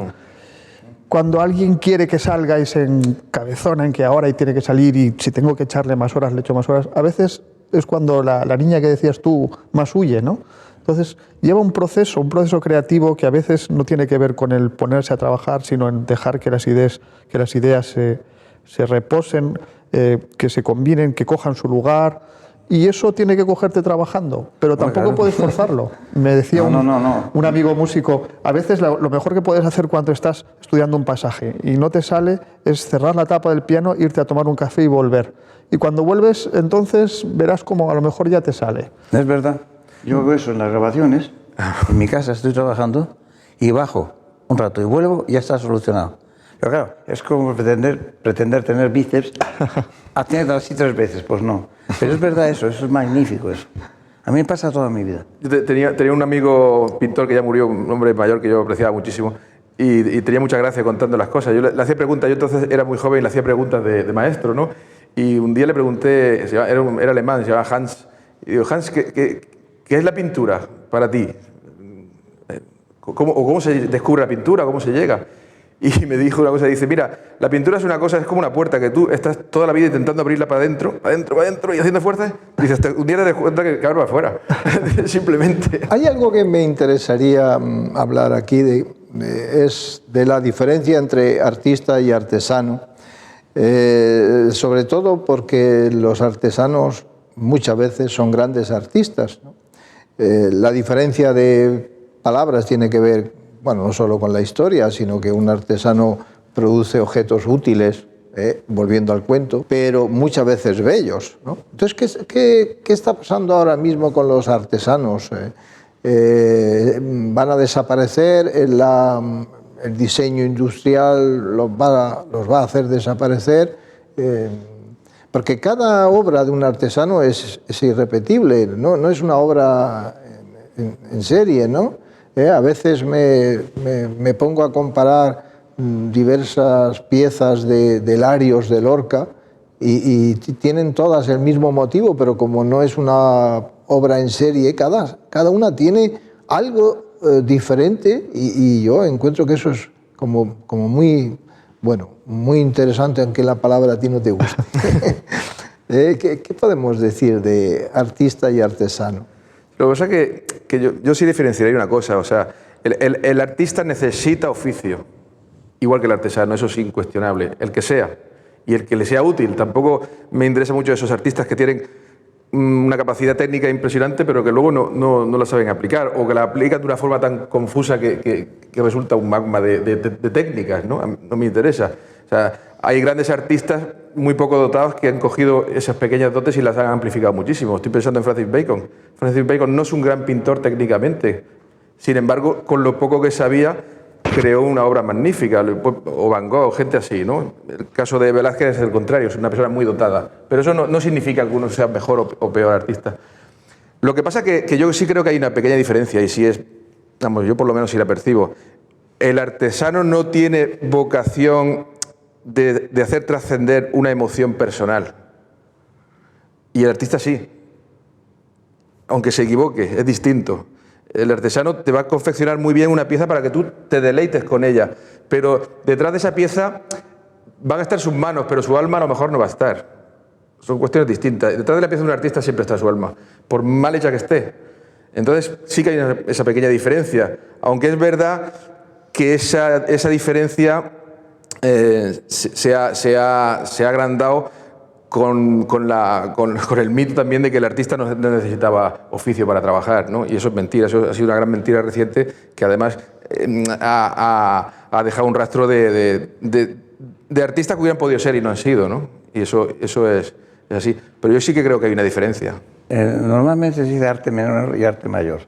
cuando alguien quiere que salga y se encabezona en que ahora y tiene que salir y si tengo que echarle más horas, le echo más horas, a veces es cuando la niña que decías tú más huye, ¿no? Entonces lleva un proceso creativo que a veces no tiene que ver con el ponerse a trabajar, sino en dejar que las ideas se reposen, que se combinen, que cojan su lugar. Y eso tiene que cogerte trabajando, pero tampoco puedes forzarlo. Me decía un amigo músico, a veces lo mejor que puedes hacer cuando estás estudiando un pasaje y no te sale es cerrar la tapa del piano, irte a tomar un café y volver. Y cuando vuelves, entonces verás como a lo mejor ya te sale. Es verdad. Yo hago eso en las grabaciones, en mi casa estoy trabajando y bajo un rato y vuelvo y ya está solucionado. Pero claro, es como pretender tener bíceps. Haciendo así 3 veces, pues no. Pero es verdad eso es magnífico eso. A mí me pasa toda mi vida. Yo tenía un amigo pintor que ya murió, un hombre mayor que yo apreciaba muchísimo, y tenía mucha gracia contando las cosas. Yo le hacía preguntas, yo entonces era muy joven y le hacía preguntas de maestro, ¿no? Y un día le pregunté, era alemán, se llamaba Hans, y digo, Hans, ¿qué es la pintura para ti? ¿Cómo se descubre la pintura? ¿Cómo se llega? Y me dijo una cosa, dice, mira, la pintura es una cosa, es como una puerta que tú estás toda la vida intentando abrirla para adentro, y haciendo fuerza, y dices, un día te das cuenta que abre para afuera, simplemente. Hay algo que me interesaría hablar aquí, es de la diferencia entre artista y artesano, sobre todo porque los artesanos muchas veces son grandes artistas, ¿no? La diferencia de palabras tiene que ver, bueno, no solo con la historia, sino que un artesano produce objetos útiles, volviendo al cuento, pero muchas veces bellos, ¿no? Entonces, ¿qué está pasando ahora mismo con los artesanos? ¿Van a desaparecer? ¿El diseño industrial los va a hacer desaparecer? Porque cada obra de un artesano es irrepetible, no es una obra en serie, ¿no? A veces me pongo a comparar diversas piezas de Larios de Lorca y tienen todas el mismo motivo, pero como no es una obra en serie, cada una tiene algo diferente y yo encuentro que eso es como muy, bueno, muy interesante, aunque la palabra a ti no te guste. ¿Qué podemos decir de artista y artesano? Lo que pasa es que yo sí diferenciaría una cosa, o sea, El artista necesita oficio, igual que el artesano, eso es incuestionable, el que sea, y el que le sea útil. Tampoco me interesa mucho esos artistas que tienen una capacidad técnica impresionante, pero que luego no la saben aplicar, o que la aplican de una forma tan confusa que resulta un magma de técnicas, ¿no? No me interesa. O sea, hay grandes artistas muy poco dotados que han cogido esas pequeñas dotes y las han amplificado muchísimo. Estoy pensando en Francis Bacon. Francis Bacon no es un gran pintor técnicamente. Sin embargo, con lo poco que sabía, creó una obra magnífica. O Van Gogh, gente así, ¿no? El caso de Velázquez es el contrario, es una persona muy dotada. Pero eso no significa que alguno sea mejor o peor artista. Lo que pasa es que yo sí creo que hay una pequeña diferencia, y sí es, vamos, yo por lo menos sí la percibo. El artesano no tiene vocación de hacer trascender una emoción personal. Y el artista sí. Aunque se equivoque, es distinto. El artesano te va a confeccionar muy bien una pieza para que tú te deleites con ella. Pero detrás de esa pieza van a estar sus manos, pero su alma a lo mejor no va a estar. Son cuestiones distintas. Detrás de la pieza de un artista siempre está su alma, por mal hecha que esté. Entonces sí que hay esa pequeña diferencia. Aunque es verdad que esa diferencia se ha agrandado con el mito también de que el artista no necesitaba oficio para trabajar, ¿no? Y eso es mentira, eso ha sido una gran mentira reciente que además ha dejado un rastro de artistas que hubieran podido ser y no han sido, ¿no? Y eso es así. Pero yo sí que creo que hay una diferencia. Normalmente se dice arte menor y arte mayor.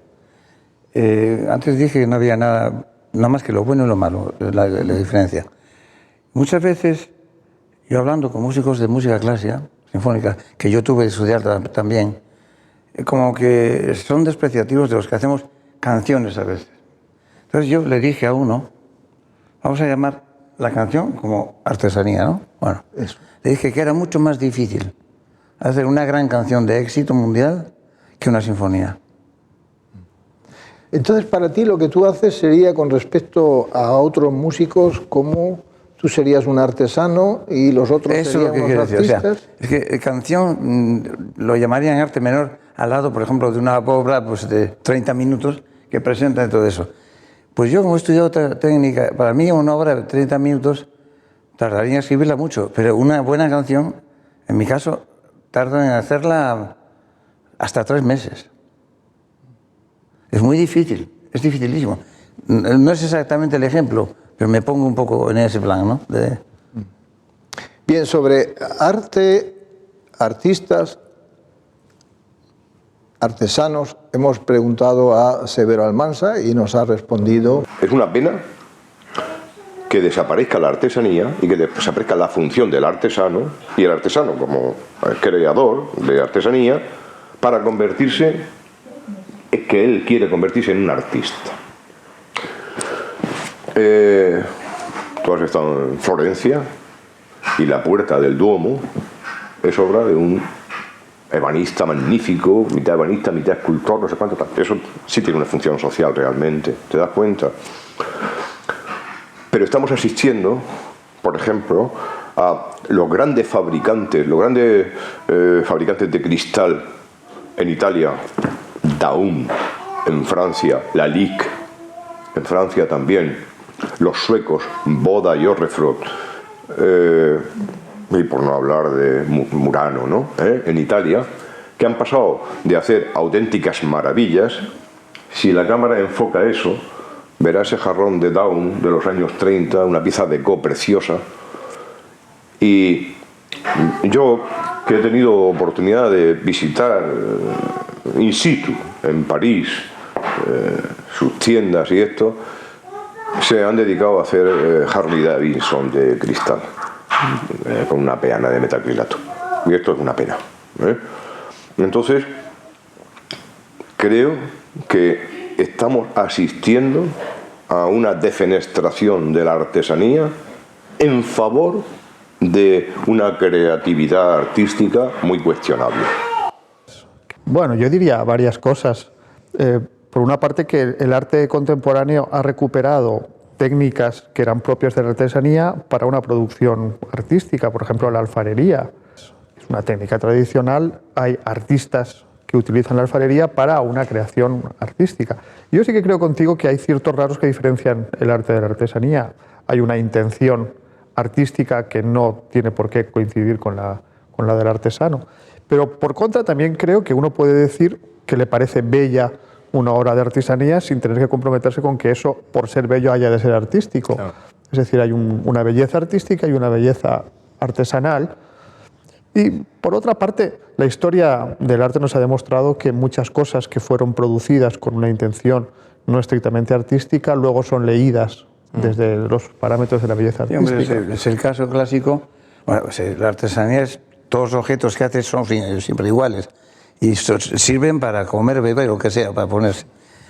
Antes dije que no había nada más que lo bueno y lo malo, la diferencia. Muchas veces, yo hablando con músicos de música clásica, sinfónica, que yo tuve que estudiar también, como que son despreciativos de los que hacemos canciones a veces. Entonces yo le dije a uno, vamos a llamar la canción como artesanía, ¿no? Bueno, eso. Le dije que era mucho más difícil hacer una gran canción de éxito mundial que una sinfonía. Entonces, para ti lo que tú haces sería con respecto a otros músicos como... Tú serías un artesano y los otros serían unos artistas. O sea, es que canción lo llamarían arte menor al lado, por ejemplo, de una obra pues, de 30 minutos que presenta todo eso. Pues yo, como he estudiado otra técnica, para mí una obra de 30 minutos tardaría en escribirla mucho, pero una buena canción, en mi caso, tardo en hacerla hasta 3 meses. Es muy difícil, es dificilísimo. No es exactamente el ejemplo, pero me pongo un poco en ese plan, ¿no? Bien, sobre arte, artistas, artesanos, hemos preguntado a Severo Almansa y nos ha respondido... Es una pena que desaparezca la artesanía y que desaparezca la función del artesano y el artesano como creador de artesanía para convertirse, es que él quiere convertirse en un artista. Tú has estado en Florencia y la puerta del Duomo es obra de un ebanista magnífico, mitad ebanista, mitad escultor, no sé cuánto tal. Eso sí tiene una función social realmente, ¿te das cuenta? Pero estamos asistiendo, por ejemplo, a los grandes fabricantes, fabricantes de cristal en Italia, Daum en Francia, Lalique en Francia también, los suecos, Boda y Orrefort, y por no hablar de Murano, ¿no? En Italia, que han pasado de hacer auténticas maravillas. Si la cámara enfoca eso, verá ese jarrón de Daum de los años 30, una pieza de deco preciosa. Y yo, que he tenido oportunidad de visitar in situ, en París, sus tiendas y esto, se han dedicado a hacer Harley Davidson de cristal, con una peana de metacrilato. Y esto es una pena. Entonces, creo que estamos asistiendo a una defenestración de la artesanía en favor de una creatividad artística muy cuestionable. Bueno, yo diría varias cosas. Por una parte, que el arte contemporáneo ha recuperado técnicas que eran propias de la artesanía para una producción artística. Por ejemplo, la alfarería es una técnica tradicional. Hay artistas que utilizan la alfarería para una creación artística. Yo sí que creo contigo que hay ciertos rasgos que diferencian el arte de la artesanía. Hay una intención artística que no tiene por qué coincidir con la del artesano. Pero por contra también creo que uno puede decir que le parece bella una obra de artesanía sin tener que comprometerse con que eso, por ser bello, haya de ser artístico. Claro. Es decir, hay una belleza artística y una belleza artesanal. Y por otra parte, la historia del arte nos ha demostrado que muchas cosas que fueron producidas con una intención no estrictamente artística luego son leídas desde los parámetros de la belleza artística. Sí, hombre, es el caso clásico. Bueno, pues, la artesanía es todos los objetos que haces son siempre iguales y sirven para comer, beber, lo que sea, para ponerse.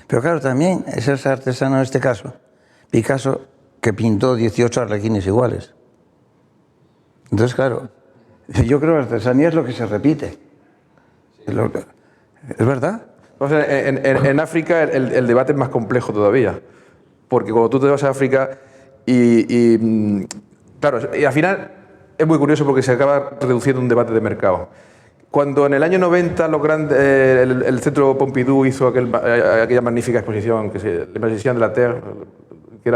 Pero claro, también es ese artesano en este caso, Picasso, que pintó 18 arlequines iguales. Entonces, claro, yo creo que la artesanía es lo que se repite. ¿Es verdad? O sea, en África el debate es más complejo todavía, porque cuando tú te vas a África claro, y al final es muy curioso porque se acaba reduciendo un debate de mercado. Cuando en el año 90 el Centro Pompidou hizo aquella magnífica exposición, que se Le Magicien de la Terre, que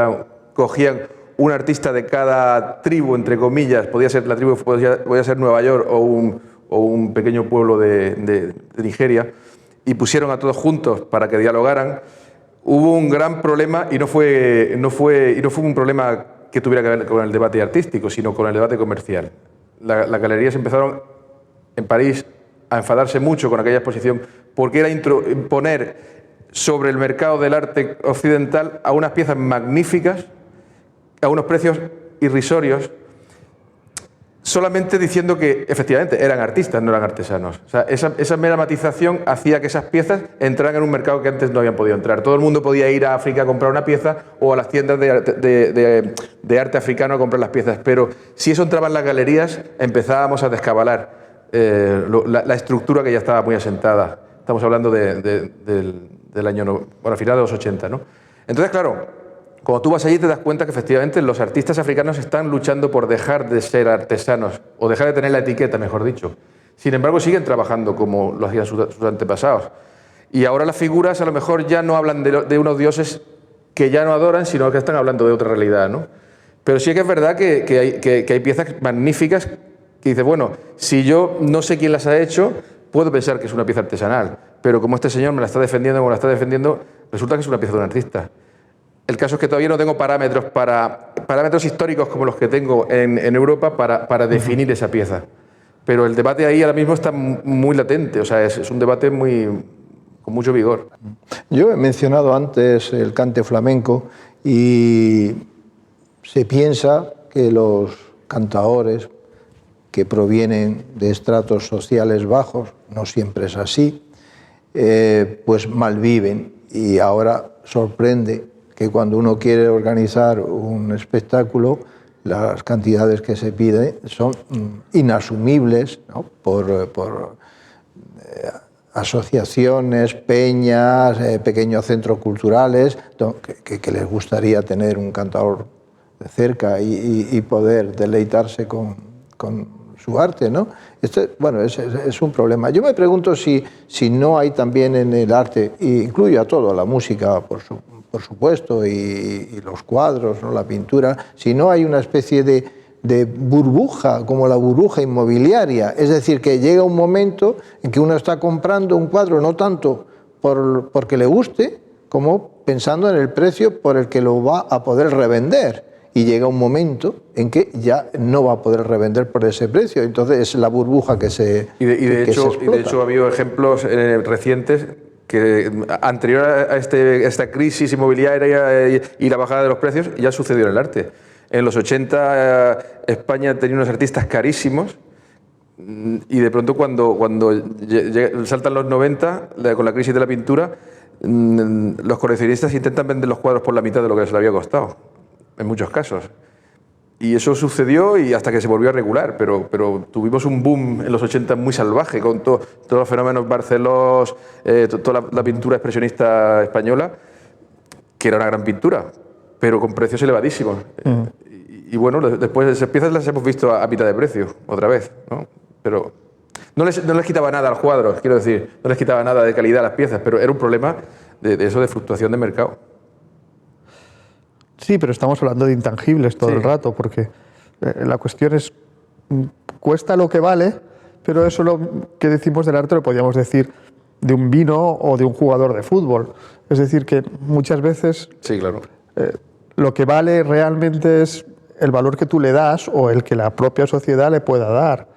cogían un artista de cada tribu, entre comillas, podía ser la tribu, podía ser Nueva York o un pequeño pueblo de Nigeria, y pusieron a todos juntos para que dialogaran, hubo un gran problema y no fue un problema que tuviera que ver con el debate artístico, sino con el debate comercial. Las galerías empezaron en París a enfadarse mucho con aquella exposición porque era imponer sobre el mercado del arte occidental a unas piezas magníficas, a unos precios irrisorios, solamente diciendo que efectivamente eran artistas, no eran artesanos. O sea, esa mera matización hacía que esas piezas entraran en un mercado que antes no habían podido entrar. Todo el mundo podía ir a África a comprar una pieza o a las tiendas de arte africano a comprar las piezas, pero si eso entraba en las galerías empezábamos a descabalar la estructura que ya estaba muy asentada. Estamos hablando del año, bueno, final de los 80, ¿no? Entonces, claro, cuando tú vas allí te das cuenta que efectivamente los artistas africanos están luchando por dejar de ser artesanos o dejar de tener la etiqueta, mejor dicho. Sin embargo, siguen trabajando como lo hacían sus antepasados. Y ahora las figuras a lo mejor ya no hablan de unos dioses que ya no adoran, sino que están hablando de otra realidad, ¿no? Pero sí que es verdad que hay piezas magníficas que dices, bueno, si yo no sé quién las ha hecho, puedo pensar que es una pieza artesanal, pero como este señor me la está defendiendo como la está defendiendo, resulta que es una pieza de un artista. El caso es que todavía no tengo parámetros históricos como los que tengo en Europa para definir esa pieza. Pero el debate ahí ahora mismo está muy latente, o sea, es un debate con mucho vigor. Yo he mencionado antes el cante flamenco y se piensa que los cantaores que provienen de estratos sociales bajos, no siempre es así, pues malviven, y ahora sorprende que cuando uno quiere organizar un espectáculo, las cantidades que se piden son inasumibles, ¿no? por asociaciones, peñas, pequeños centros culturales, que les gustaría tener un cantador de cerca y poder deleitarse con su arte, ¿no? Bueno, es un problema. Yo me pregunto si no hay también en el arte, e incluyo a todo, a la música, por supuesto, y los cuadros, ¿no? La pintura, si no hay una especie de burbuja, como la burbuja inmobiliaria. Es decir, que llega un momento en que uno está comprando un cuadro no tanto porque le guste, como pensando en el precio por el que lo va a poder revender. Y llega un momento en que ya no va a poder revender por ese precio. Entonces es la burbuja que se de hecho ha habido ejemplos recientes que anterior a esta crisis inmobiliaria y la bajada de los precios ya sucedió en el arte. En los 80 España tenía unos artistas carísimos y de pronto cuando saltan los 90 con la crisis de la pintura, los coleccionistas intentan vender los cuadros por la mitad de lo que les había costado, en muchos casos. Y eso sucedió y hasta que se volvió a regular, pero tuvimos un boom en los 80 muy salvaje con todos los fenómenos Barcelós, toda la pintura expresionista española, que era una gran pintura, pero con precios elevadísimos. Y bueno, después esas piezas las hemos visto a mitad de precio, otra vez, ¿no? Pero No les quitaba nada a los cuadros, quiero decir, no les quitaba nada de calidad a las piezas, pero era un problema de eso, de fluctuación de mercado. Sí, pero estamos hablando de intangibles todo el rato, porque la cuestión es, cuesta lo que vale, pero eso lo que decimos del arte lo podríamos decir de un vino o de un jugador de fútbol. Es decir, que muchas veces sí, claro. Lo que vale realmente es el valor que tú le das o el que la propia sociedad le pueda dar.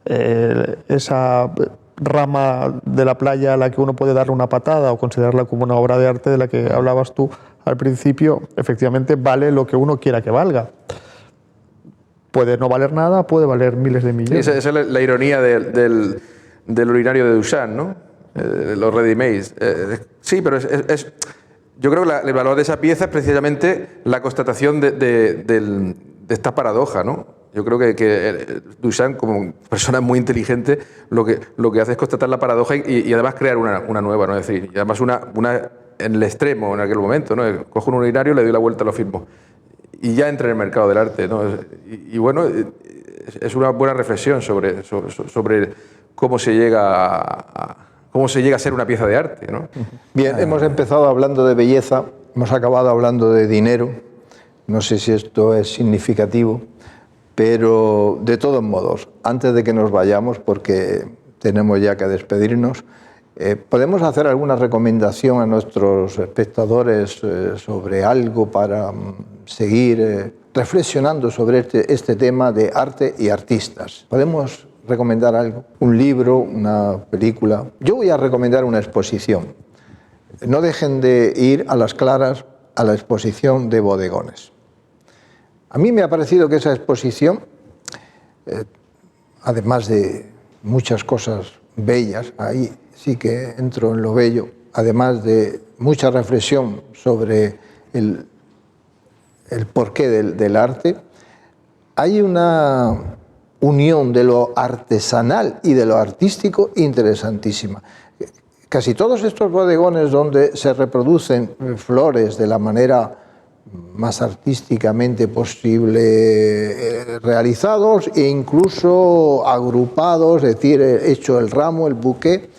Esa rama de la playa a la que uno puede darle una patada o considerarla como una obra de arte de la que hablabas tú al principio, efectivamente vale lo que uno quiera que valga. Puede no valer nada, puede valer miles de millones. Sí, esa es la ironía del urinario de Duchamp, ¿no? Los ready-made. Sí, pero yo creo que el valor de esa pieza es precisamente la constatación de esta paradoja, ¿no? Yo creo que Duchamp, como persona muy inteligente, lo que hace es constatar la paradoja y además crear una nueva, ¿no? Es decir, y además una en el extremo en aquel momento, ¿no? Cojo un urinario, le doy la vuelta, lo firmo. Y ya entra en el mercado del arte, ¿no? Y bueno, es una buena reflexión sobre cómo se llega a ser una pieza de arte, ¿no? Bien, hemos empezado hablando de belleza, hemos acabado hablando de dinero. No sé si esto es significativo, pero de todos modos, antes de que nos vayamos, porque tenemos ya que despedirnos, ¿podemos hacer alguna recomendación a nuestros espectadores sobre algo para seguir reflexionando sobre este tema de arte y artistas? ¿Podemos recomendar algo? ¿Un libro, una película? Yo voy a recomendar una exposición. No dejen de ir a las claras a la exposición de bodegones. A mí me ha parecido que esa exposición, además de muchas cosas bellas, ahí sí que entro en lo bello, además de mucha reflexión sobre el porqué del arte, hay una unión de lo artesanal y de lo artístico interesantísima. Casi todos estos bodegones donde se reproducen flores de la manera más artísticamente posible realizados e incluso agrupados, es decir, hecho el ramo, el buqué,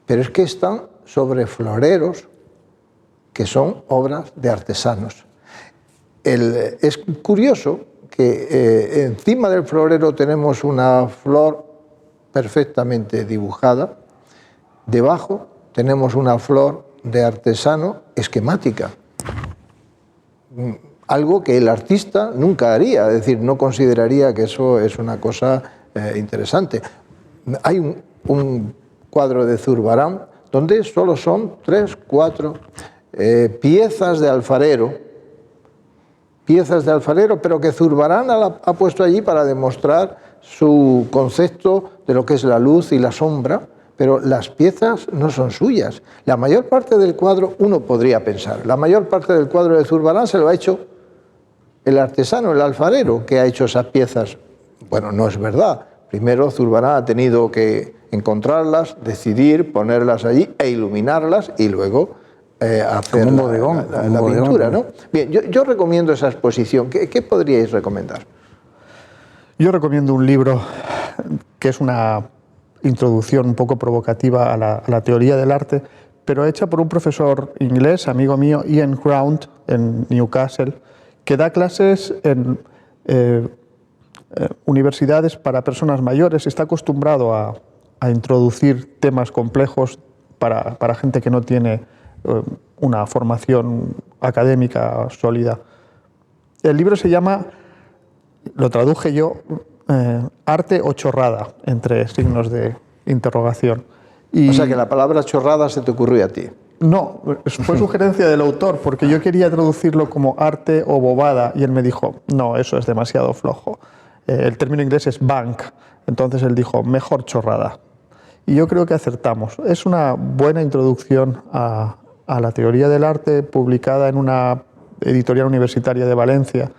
pero es que están sobre floreros que son obras de artesanos. Es curioso que encima del florero tenemos una flor perfectamente dibujada, debajo tenemos una flor de artesano esquemática. Algo que el artista nunca haría, es decir, no consideraría que eso es una cosa interesante. Hay un cuadro de Zurbarán donde solo son 3, 4 piezas de alfarero, pero que Zurbarán ha puesto allí para demostrar su concepto de lo que es la luz y la sombra, pero las piezas no son suyas. La mayor parte del cuadro, uno podría pensar, la mayor parte del cuadro de Zurbarán se lo ha hecho el artesano, el alfarero, que ha hecho esas piezas. Bueno, no es verdad. Primero Zurbarán ha tenido que encontrarlas, decidir, ponerlas allí e iluminarlas y luego hacer un bodegón, la pintura, ¿no? Bien, yo recomiendo esa exposición. ¿Qué podríais recomendar? Yo recomiendo un libro que es una introducción un poco provocativa a la teoría del arte, pero hecha por un profesor inglés, amigo mío, Ian Ground, en Newcastle, que da clases en universidades para personas mayores. Está acostumbrado a introducir temas complejos para gente que no tiene una formación académica sólida. El libro se llama, lo traduje yo, Arte o chorrada, entre signos de interrogación. O sea que la palabra chorrada se te ocurrió a ti. No, fue sugerencia del autor, porque yo quería traducirlo como arte o bobada, y él me dijo, no, eso es demasiado flojo. El término inglés es bank, entonces él dijo, mejor chorrada. Y yo creo que acertamos. Es una buena introducción a la teoría del arte, publicada en una editorial universitaria de Valencia,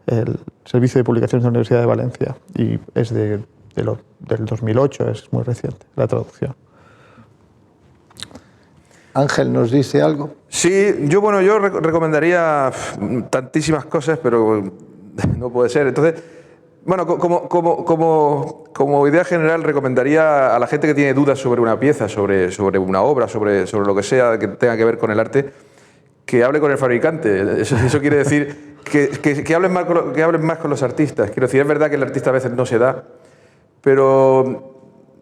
el Servicio de Publicaciones de la Universidad de Valencia, y es del 2008, es muy reciente la traducción. Ángel, ¿nos dice algo? Sí, yo recomendaría tantísimas cosas, pero no puede ser. Entonces, Bueno, como idea general recomendaría a la gente que tiene dudas sobre una pieza, sobre una obra, sobre lo que sea que tenga que ver con el arte, que hable con el fabricante. Eso quiere decir que hablen más con los artistas. Quiero decir, es verdad que el artista a veces no se da, pero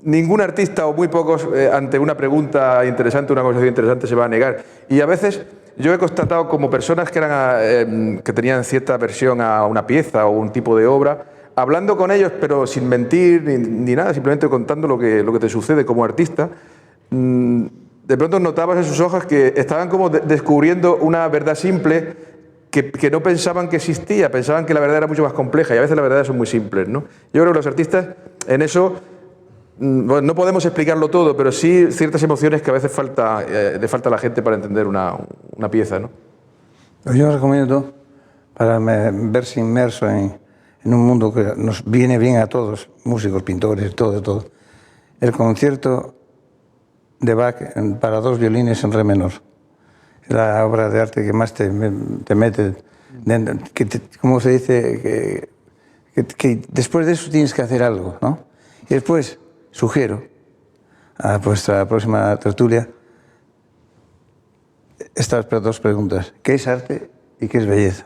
ningún artista o muy pocos ante una pregunta interesante, una conversación interesante se va a negar. Y a veces yo he constatado como personas que tenían cierta aversión a una pieza o un tipo de obra, hablando con ellos pero sin mentir ni nada, simplemente contando lo que te sucede como artista, de pronto notabas en sus ojos que estaban como descubriendo una verdad simple que no pensaban que existía, pensaban que la verdad era mucho más compleja, y a veces las verdades son muy simples, ¿no? Yo creo que los artistas en eso, bueno, no podemos explicarlo todo, pero sí ciertas emociones que a veces le falta a la gente para entender una pieza, ¿no? Yo recomiendo, para verse inmerso en un mundo que nos viene bien a todos, músicos, pintores, todo, el concierto de Bach para 2 violines en re menor. Es la obra de arte que más te mete, como se dice, que después de eso tienes que hacer algo, ¿no? Y después sugiero a vuestra próxima tertulia estas 2 preguntas. ¿Qué es arte y qué es belleza?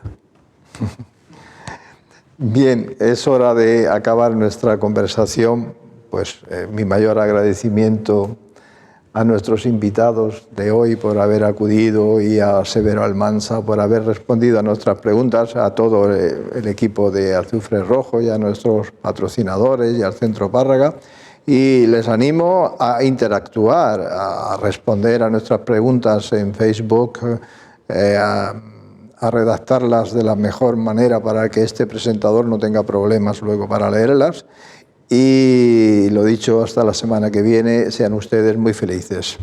Bien, es hora de acabar nuestra conversación. Pues mi mayor agradecimiento a nuestros invitados de hoy por haber acudido y a Severo Almansa por haber respondido a nuestras preguntas, a todo el equipo de Azufre Rojo y a nuestros patrocinadores y al Centro Párraga. Y les animo a interactuar, a responder a nuestras preguntas en Facebook, a redactarlas de la mejor manera para que este presentador no tenga problemas luego para leerlas. Y lo dicho, hasta la semana que viene, sean ustedes muy felices.